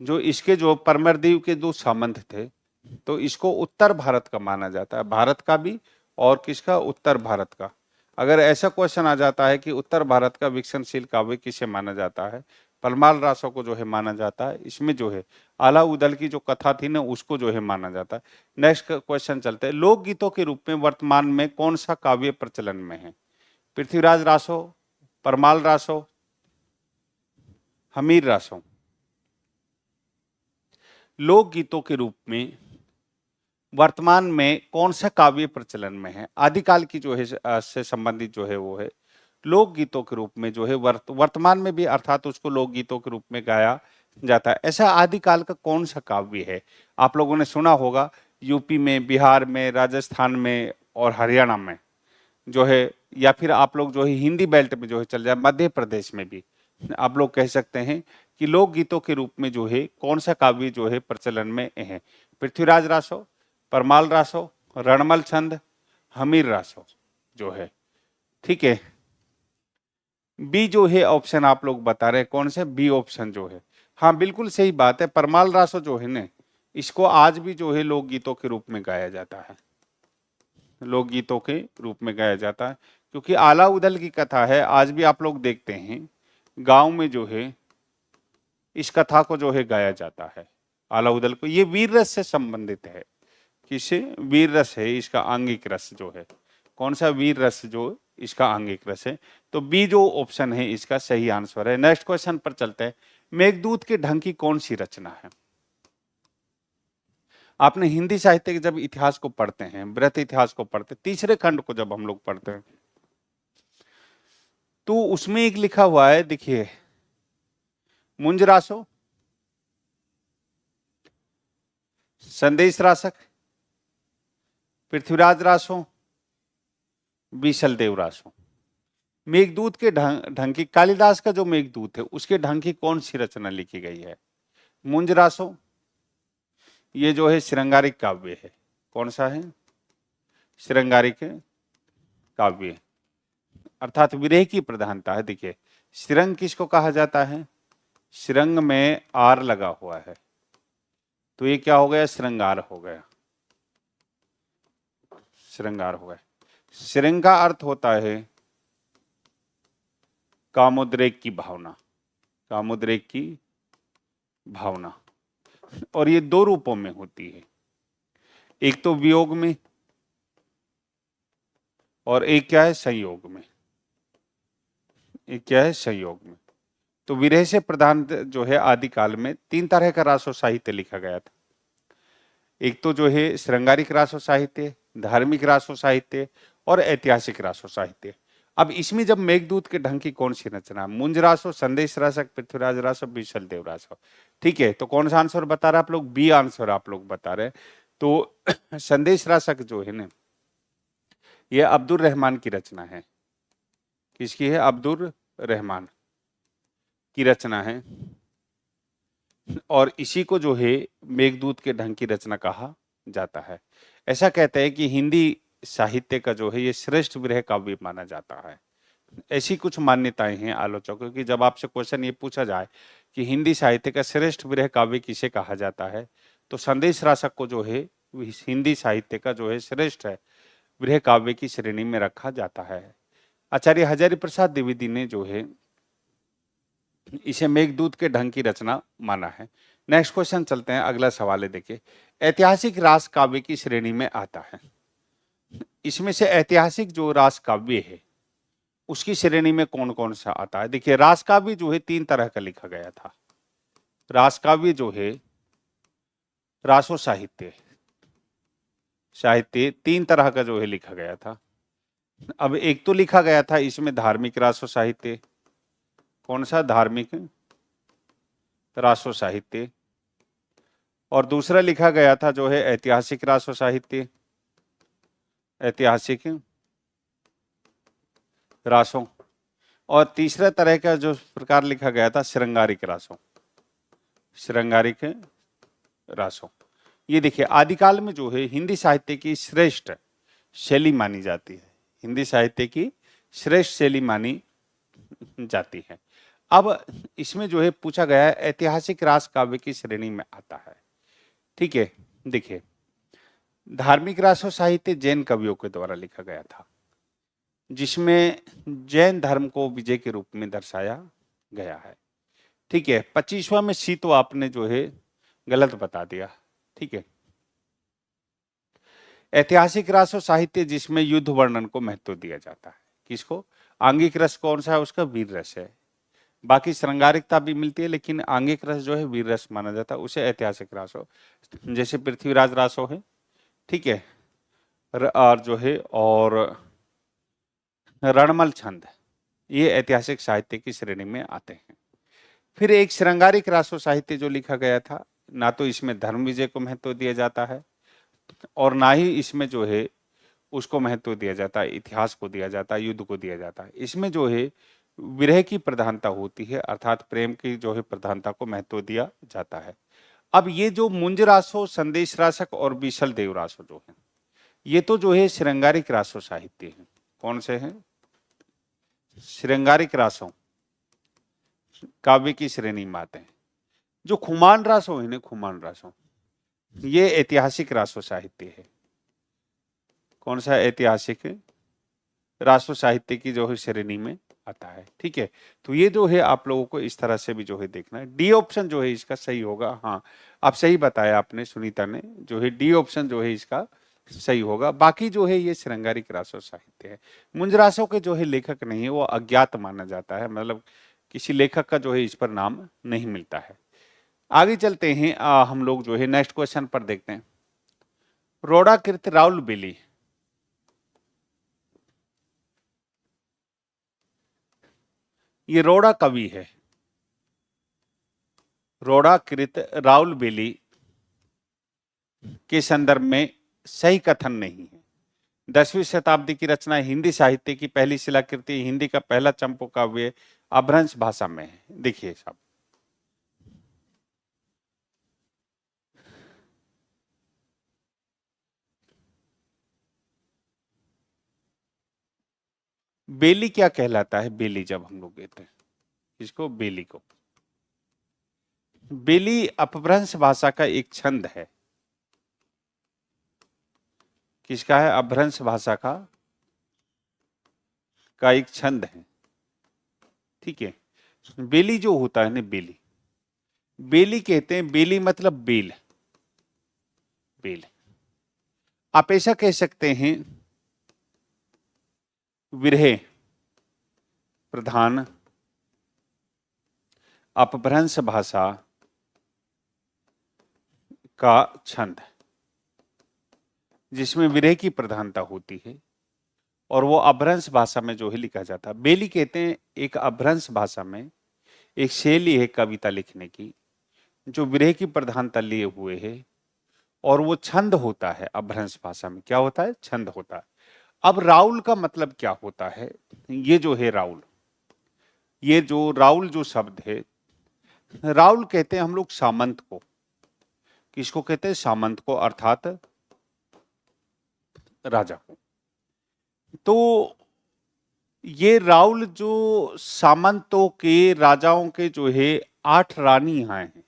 जो इसके जो परमरदीव के दो सामंत थे, तो इसको उत्तर भारत का माना जाता है, भारत का भी और किसका? उत्तर भारत का। अगर ऐसा क्वेश्चन आ जाता है कि उत्तर भारत का विकसनशील काव्य किसे माना जाता है, परमाल रासो को जो है माना जाता है। इसमें जो है आला उदल की जो कथा थी ना उसको जो है माना जाता है। नेक्स्ट क्वेश्चन चलते हैं, लोकगीतों के रूप में वर्तमान में कौन सा काव्य प्रचलन में है? पृथ्वीराज रासो, परमाल रासो, हमीर रासो। लोकगीतों के रूप में वर्तमान में कौन सा काव्य प्रचलन में है? आदिकाल की जो है से संबंधित जो है वो है लोकगीतों के रूप में जो है वर्तमान में भी, अर्थात उसको लोकगीतों के रूप में गाया जाता है। ऐसा आदिकाल का कौन सा काव्य है? आप लोगों ने सुना होगा यूपी में, बिहार में, राजस्थान में और हरियाणा में जो है, या फिर आप लोग जो है हिंदी बेल्ट में जो है चल जाए, मध्य प्रदेश में भी आप लोग कह सकते हैं कि लोकगीतों के रूप में जो है कौन सा काव्य जो है प्रचलन में है? पृथ्वीराज रासो, परमाल रासो, रणमल छंद, हमीर रासो जो है। ठीक है, बी जो है ऑप्शन आप लोग बता रहे हैं कौन से? बी ऑप्शन जो है, हाँ बिल्कुल सही बात है। परमाल रासो जो है ना, इसको आज भी जो है लोकगीतों के रूप में गाया जाता है, लोकगीतों के रूप में गाया जाता है, क्योंकि आला उदल की कथा है, आज भी आप लोग देखते हैं गांव में जो है इस कथा को जो है गाया जाता है, आला उदल को। ये वीर रस से संबंधित है। किससे? वीर रस है इसका आंगिक रस जो है। कौन सा? वीर रस जो इसका आंगिक रस है। तो बी जो ऑप्शन है इसका सही आंसर है। नेक्स्ट क्वेश्चन पर चलते हैं। मेघदूत के ढंग की कौन सी रचना है? आपने हिंदी साहित्य के जब इतिहास को पढ़ते हैं, वृहत इतिहास को पढ़ते, तीसरे खंड को जब हम लोग पढ़ते हैं, तो उसमें एक लिखा हुआ है, देखिए, मुंज रासो, संदेश रासक, पृथ्वीराज रासो, बीसल देव रासो। मेघदूत के ढंग की, कालिदास का जो मेघदूत है उसके ढंग की कौन सी रचना लिखी गई है? मुंज रासो, ये जो है श्रृंगारिक काव्य है। कौन सा है? श्रृंगारिक काव्य, अर्थात विरह की प्रधानता है। देखिए, श्रृंग किसको कहा जाता है? श्रृंग में आर लगा हुआ है, तो ये क्या हो गया? श्रृंगार हो गया, श्रृंगार हो गया। श्रृंग का अर्थ होता है कामोद्रेक की भावना, कामोद्रेक की भावना, और ये दो रूपों में होती है, एक तो वियोग में और एक क्या है? संयोग में। एक क्या है? संयोग में। तो विरह से प्रधान जो है आदिकाल में तीन तरह का रासो साहित्य लिखा गया था। एक तो जो है श्रृंगारिक रासो साहित्य, धार्मिक रासो साहित्य और ऐतिहासिक रासो साहित्य। अब इसमें जब मेघदूत के ढंग की कौन सी रचना? मुंज रासो, संदेश रासक, पृथ्वीराज रासो, बीसल देव रासो। ठीक है, तो कौन सा आंसर बता रहे आप लोग? बी आंसर आप लोग बता रहे। तो संदेश रासक जो है ना, ये अब्दुल रहमान की रचना है। किसकी है? अब्दुल रहमान की रचना है, और इसी को जो है मेघदूत के ढंग की रचना कहा जाता है। ऐसा कहते हैं कि हिंदी साहित्य का जो है ये श्रेष्ठ विरह काव्य माना जाता है। ऐसी कुछ मान्यताएं हैं आलोचकों की। जब आपसे क्वेश्चन ये पूछा जाए कि हिंदी साहित्य का श्रेष्ठ विरह काव्य किसे कहा जाता है, तो संदेश रासक को जो है हिंदी साहित्य का जो है श्रेष्ठ है विरह काव्य की श्रेणी में रखा जाता है। आचार्य हजारी प्रसाद द्विवेदी ने जो है इसे मेघदूत के ढंग की रचना माना है। नेक्स्ट क्वेश्चन चलते हैं, अगला सवाल है, देखिए, ऐतिहासिक रास काव्य की श्रेणी में आता है। इसमें से ऐतिहासिक जो रास काव्य है उसकी श्रेणी में कौन कौन सा आता है? देखिए, रास काव्य जो है तीन तरह का लिखा गया था। रास काव्य जो है, रासो साहित्य, साहित्य तीन तरह का जो है लिखा गया था। अब एक तो लिखा गया था इसमें धार्मिक रासो साहित्य। कौन सा? धार्मिक रासो साहित्य। और दूसरा लिखा गया था जो है ऐतिहासिक रासो साहित्य, ऐतिहासिक रासों। और तीसरा तरह का जो प्रकार लिखा गया था श्रृंगारिक रासों, श्रृंगारिक रासों। ये देखिए, आदिकाल में जो है हिंदी साहित्य की श्रेष्ठ शैली मानी जाती है, हिंदी साहित्य की श्रेष्ठ शैली मानी जाती है। अब इसमें जो है पूछा गया है ऐतिहासिक रास काव्य की श्रेणी में आता है। ठीक है, देखिए, धार्मिक रासो साहित्य जैन कवियों के द्वारा लिखा गया था, जिसमें जैन धर्म को विजय के रूप में दर्शाया गया है। ठीक है, 25वां में सी तो आपने जो है गलत बता दिया। ठीक है, ऐतिहासिक रासो साहित्य जिसमें युद्ध वर्णन को महत्व दिया जाता है। किसको? आंगिक रस कौन सा है उसका? वीर रस है। बाकी श्रृंगारिकता भी मिलती है, लेकिन आंगिक रस जो है वीर रस माना जाता है, उसे ऐतिहासिक रासो, जैसे पृथ्वीराज रासो है। ठीक है, और जो है और रणमल छंद, ये ऐतिहासिक साहित्य की श्रेणी में आते हैं। फिर एक श्रृंगारिक रासो साहित्य जो लिखा गया था, ना तो इसमें धर्म विजय को महत्व दिया जाता है और ना ही इसमें जो है उसको महत्व दिया जाता है, इतिहास को दिया जाता है, युद्ध को दिया जाता है। इसमें जो है विरह की प्रधानता होती है, अर्थात प्रेम की जो है प्रधानता को महत्व दिया जाता है। अब ये जो मुंज रासो, संदेश रासक और बीसल देव रासो जो है, ये तो जो है श्रृंगारिक रासो साहित्य है। कौन से हैं? श्रृंगारिक रासों, काव्य की श्रेणी में आते हैं। जो खुमान रासो है ना, खुमान रासो, ये ऐतिहासिक रासो साहित्य है। कौन सा? ऐतिहासिक रासो साहित्य की जो है श्रेणी में आता है। ठीक है, तो ये जो है आप लोगों को इस तरह से भी जो है देखना है। डी ऑप्शन जो है इसका सही होगा। हाँ, आप सही बताया आपने, सुनीता ने, जो है डी ऑप्शन जो है इसका सही होगा। बाकी जो है ये श्रृंगारिक रासो साहित्य है। मुंज रासो के जो है लेखक नहीं है, वो अज्ञात माना जाता है, मतलब किसी लेखक का जो है इस पर नाम नहीं मिलता है। आगे चलते हैं, हम लोग जो है नेक्स्ट क्वेश्चन पर देखते हैं। रोडाकृत राउल बेली, ये रोड़ा कवि है। रोडाकृत राउल बेली के संदर्भ में सही कथन नहीं है। 10वीं शताब्दी की रचना, हिंदी साहित्य की पहली शिलाकृति, हिंदी का पहला चंपू काव्य, अभ्रंश भाषा में है। देखिए साहब, बेली क्या कहलाता है? बेली जब हम लोग कहते हैं इसको, बेली को, बेली अपभ्रंश भाषा का एक छंद है। किसका है? अपभ्रंश भाषा का एक छंद है। ठीक है, बेली जो होता है ना, बेली, बेली कहते हैं, बेली मतलब बेल, बेल। आप ऐसा कह सकते हैं, विरह प्रधान अपभ्रंश भाषा का छंद, जिसमें विरह की प्रधानता होती है और वो अपभ्रंश भाषा में जो है लिखा जाता है। बेली कहते हैं एक अपभ्रंश भाषा में एक शैली है कविता लिखने की, जो विरह की प्रधानता लिए हुए है और वो छंद होता है। अपभ्रंश भाषा में क्या होता है? छंद होता है। अब राउल का मतलब क्या होता है? ये जो है राउल, ये जो राउल जो शब्द है, राउल कहते हैं हम लोग सामंत को। किसको कहते हैं? सामंत को, अर्थात राजा को। तो ये राउल जो सामंतों के, राजाओं के जो है 8 रानियां हैं।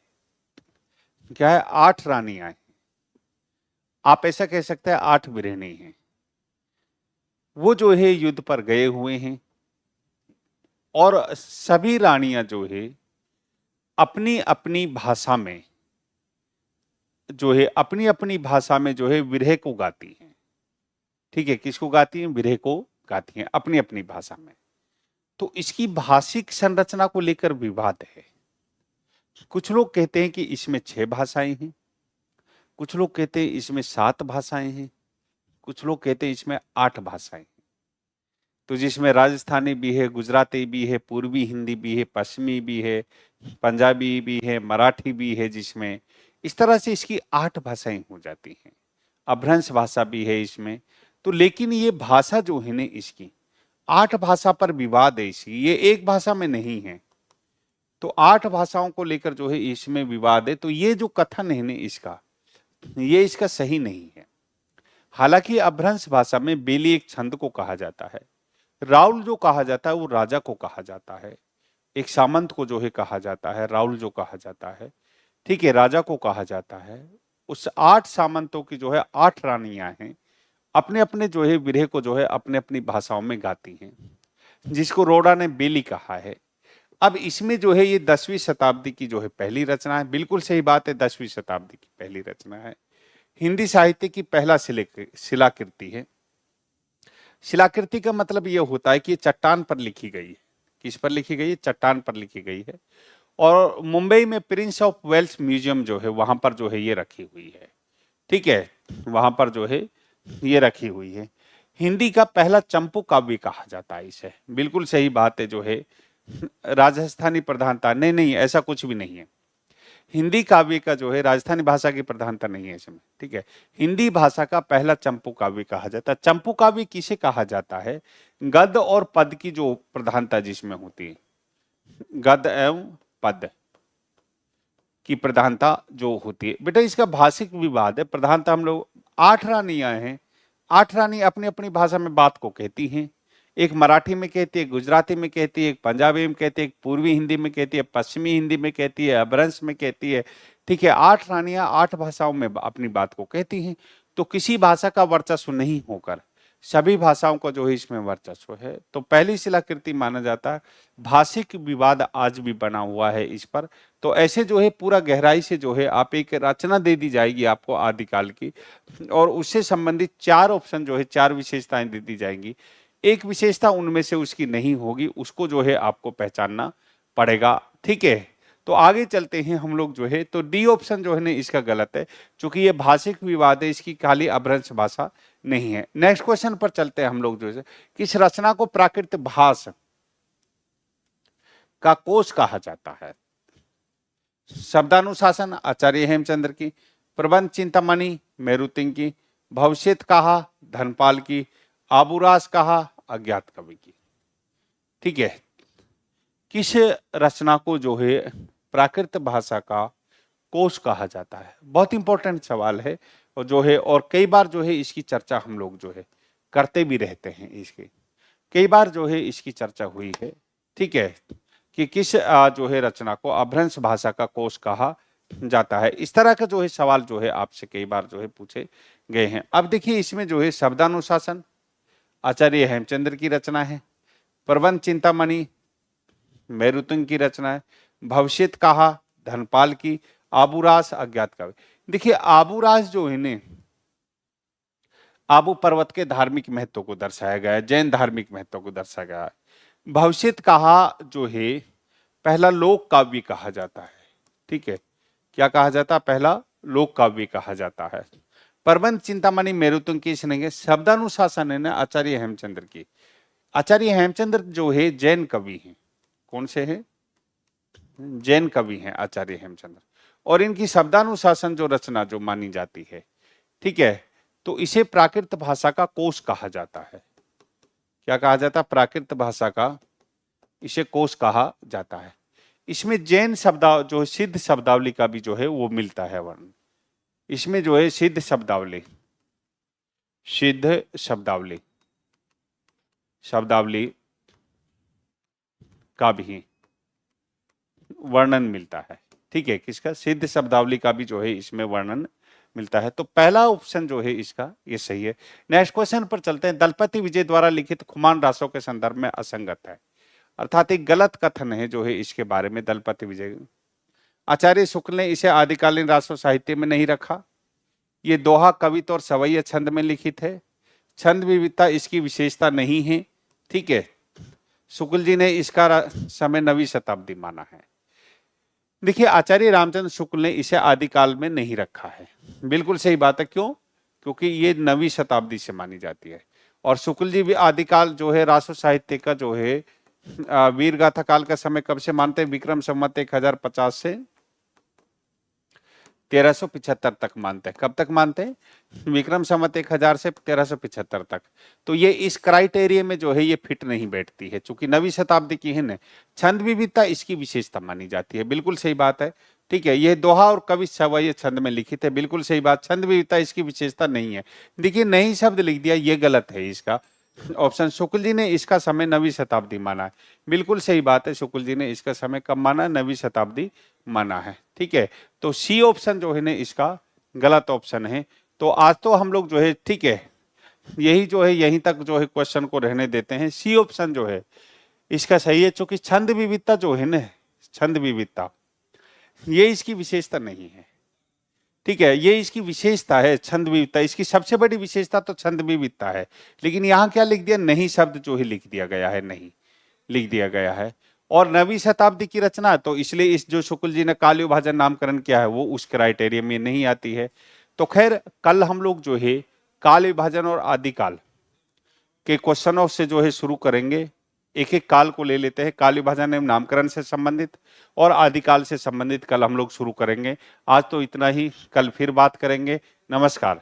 क्या है? 8 रानियां हैं। आप ऐसा कह सकते हैं 8 बिरहनी हैं। वो जो है युद्ध पर गए हुए हैं और सभी रानियां जो है अपनी अपनी भाषा में जो है, अपनी अपनी भाषा में जो है विरह को गाती हैं। ठीक है, किसको गाती हैं? विरह को गाती हैं अपनी अपनी भाषा में। तो इसकी भाषिक संरचना को लेकर विवाद है। कुछ लोग कहते हैं कि इसमें 6 भाषाएं हैं, कुछ लोग कहते हैं इसमें 7 भाषाएं हैं, कुछ लोग कहते हैं इसमें 8 भाषाएं हैं। तो जिसमें राजस्थानी भी है, गुजराती भी है, पूर्वी हिंदी भी है, पश्चिमी भी है, पंजाबी भी है, मराठी भी है, जिसमें इस तरह से इसकी 8 भाषाएं हो जाती हैं। अपभ्रंश भाषा भी है इसमें। तो लेकिन ये भाषा जो है ना, इसकी 8 भाषा पर विवाद है, इसकी ये एक भाषा में नहीं है। तो 8 भाषाओं को लेकर जो है इसमें विवाद है। तो ये जो कथन है ना इसका, ये इसका सही नहीं है। हालांकि अपभ्रंश भाषा में बेली एक छंद को कहा जाता है, राउल जो कहा जाता है वो राजा को कहा जाता है, एक सामंत को जो है कहा जाता है, राउल जो कहा जाता है, ठीक है, राजा को कहा जाता है। उस 8 सामंतों की जो है 8 रानियां हैं, अपने अपने जो है विरह को जो है अपने अपनी भाषाओं में गाती हैं, जिसको रोड़ा ने बेली कहा है। अब इसमें जो है ये 10वीं शताब्दी की जो है पहली रचना है। बिल्कुल सही बात है, 10वीं शताब्दी की पहली रचना है। हिंदी साहित्य की पहला शिलाकृति है। शिलाकृति का मतलब यह होता है कि ये चट्टान पर लिखी गई है। किस पर लिखी गई है? चट्टान पर लिखी गई है। और मुंबई में प्रिंस ऑफ वेल्स म्यूजियम जो है वहां पर जो है ये रखी हुई है। ठीक है, वहां पर जो है ये रखी हुई है। हिंदी का पहला चंपू काव्य कहा जाता है इसे। बिल्कुल सही बात है जो है, राजस्थानी प्रधानता, नहीं नहीं ऐसा कुछ भी नहीं है। हिंदी काव्य का जो है राजस्थानी भाषा की प्रधानता नहीं है इसमें, ठीक है। हिंदी भाषा का पहला चंपू काव्य कहा जाता है। चंपू काव्य किसे कहा जाता है? गद्य और पद की जो प्रधानता जिसमें होती है, गद्य एवं पद की प्रधानता जो होती है। बेटा इसका भाषिक विवाद है। प्रधानता हम लोग 8 रानियां हैं, 8 रानी अपनी अपनी भाषा में बात को कहती हैं। एक मराठी में कहती है, गुजराती में कहती है, एक पंजाबी में कहती है, एक पूर्वी हिंदी में कहती है, पश्चिमी हिंदी में कहती है, अपभ्रंश में कहती है, ठीक है। 8 रानियां 8 भाषाओं में अपनी बात को कहती हैं। तो किसी भाषा का वर्चस्व नहीं होकर सभी भाषाओं का जो है इसमें वर्चस्व है, तो पहली शिलाकृति माना जाता है। भाषिक विवाद आज भी बना हुआ है इस पर। तो ऐसे जो है पूरा गहराई से जो है आप एक रचना दे दी जाएगी आपको आदिकाल की, और उससे संबंधित 4 ऑप्शन जो है 4 विशेषताएं दे दी जाएंगी। एक विशेषता उनमें से उसकी नहीं होगी, उसको जो है आपको पहचानना पड़ेगा, ठीक है। तो आगे चलते हैं हम लोग जो है, तो डी ऑप्शन जो है ना इसका गलत है, क्योंकि ये भाषिक विवाद है, इसकी खाली अपभ्रंश भाषा नहीं है। नेक्स्ट क्वेश्चन पर चलते हैं हम लोग जो है, किस रचना को प्राकृत भाष का कोश कहा जाता है? शब्दानुशासन आचार्य हेमचंद्र की, प्रबंध चिंतामणि मेरुतिंग की, भविष्यत कहा धनपाल की, आबूरास कहा अज्ञात कवि की, ठीक है। किस रचना को जो है प्राकृत भाषा का कोश कहा जाता है? बहुत इंपॉर्टेंट सवाल है, और जो है और कई बार जो है इसकी चर्चा हम लोग जो है करते भी रहते हैं। इसकी कई बार जो है इसकी चर्चा हुई है, ठीक है, कि किस जो है रचना को अपभ्रंश भाषा का कोश कहा जाता है। इस तरह का जो है सवाल जो है आपसे कई बार जो है पूछे गए हैं। अब देखिए इसमें जो है शब्दानुशासन आचार्य हेमचंद्र की रचना है, प्रबंध चिंतामणि मेरुतिंग की रचना है, भविष्यत कहा धनपाल की, आबूरास अज्ञात कवि। देखिए आबूरास जो है ने आबू पर्वत के धार्मिक महत्व को दर्शाया गया है, जैन धार्मिक महत्व को दर्शाया गया है। भविष्यत कहा जो है पहला लोक काव्य कहा जाता है, ठीक है। क्या कहा जाता है? पहला लोक काव्य कहा जाता है। प्रबंध चिंतामणि मेरुतिंग की इसने शब्दानुशासन है ना आचार्य हेमचंद्र की। आचार्य हेमचंद्र जो है जैन कवि हैं। कौन से हैं? जैन कवि हैं आचार्य हेमचंद्र, और इनकी शब्दानुशासन जो रचना जो मानी जाती है, ठीक है, तो इसे प्राकृत भाषा का कोश कहा जाता है। क्या कहा जाता है? प्राकृत भाषा का इसे कोश कहा जाता है। इसमें जैन शब्दा जो सिद्ध शब्दावली का भी जो है वो मिलता है वर्णन। इसमें जो है सिद्ध शब्दावली का भी वर्णन मिलता है, ठीक है। किसका? सिद्ध शब्दावली का भी जो है इसमें वर्णन मिलता है। तो पहला ऑप्शन जो है इसका ये सही है। नेक्स्ट क्वेश्चन पर चलते हैं। दलपति विजय द्वारा लिखित खुमान रासों के संदर्भ में असंगत है, अर्थात एक गलत कथन है जो है इसके बारे में। दलपति विजय आचार्य शुक्ल ने इसे आदिकालीन रासो साहित्य में नहीं रखा। ये दोहा कविता और सवैया छंद में लिखित है। छंद विविधता इसकी विशेषता नहीं है, ठीक है। शुक्ल जी ने इसका समय 9वीं शताब्दी माना है। देखिए आचार्य रामचंद्र शुक्ल ने इसे आदिकाल में नहीं रखा है, बिल्कुल सही बात है। क्यों? क्योंकि ये 9वीं शताब्दी से मानी जाती है, और शुक्ल जी भी आदिकाल जो है रासो साहित्य का जो है वीर गाथा काल का समय कब से मानते हैं? विक्रम संवत 1050 से 1375 तक मानते हैं। कब तक मानते हैं? विक्रम संवत 1000 से 1375 तक। तो ये इस क्राइटेरिया में जो है ये फिट नहीं बैठती है, चूंकि 9वीं शताब्दी की है ना। छंद विविधता इसकी विशेषता मानी जाती है, बिल्कुल सही बात है, ठीक है। ये दोहा और कवि सवैया छंद में लिखित है, बिल्कुल सही बात। छंद विविधता इसकी विशेषता नहीं है। देखिए नहीं शब्द लिख दिया, ये गलत है। इसका ऑप्शन शुक्ल जी ने इसका समय 9वीं शताब्दी माना है, बिल्कुल सही बात है। शुक्ल जी ने इसका समय कब माना है? 9वीं शताब्दी माना है, ठीक है। तो सी ऑप्शन जो है ना इसका गलत ऑप्शन है। तो आज तो हम लोग जो है, ठीक है, यही जो है यहीं तक जो है क्वेश्चन को रहने देते हैं। सी ऑप्शन जो है इसका सही है, क्योंकि छंद विविधता जो है ना, छंद विविधता ये इसकी विशेषता नहीं है, ठीक है। ये इसकी विशेषता है, छंद विविधता। इसकी सबसे बड़ी विशेषता तो छंद विविधता है। लेकिन यहाँ क्या लिख दिया? नहीं शब्द जो है लिख दिया गया है, नहीं लिख दिया गया है। और 9वीं शताब्दी की रचना, तो इसलिए इस जो शुक्ल जी ने काल विभाजन नामकरण किया है वो उस क्राइटेरिया में नहीं आती है। तो खैर कल हम लोग जो है काल विभाजन और आदिकाल के क्वेश्चनों से जो है शुरू करेंगे, एक एक काल को ले लेते हैं, काल विभाजन एवं नामकरण से संबंधित और आदिकाल से संबंधित कल हम लोग शुरू करेंगे। आज तो इतना ही, कल फिर बात करेंगे। नमस्कार।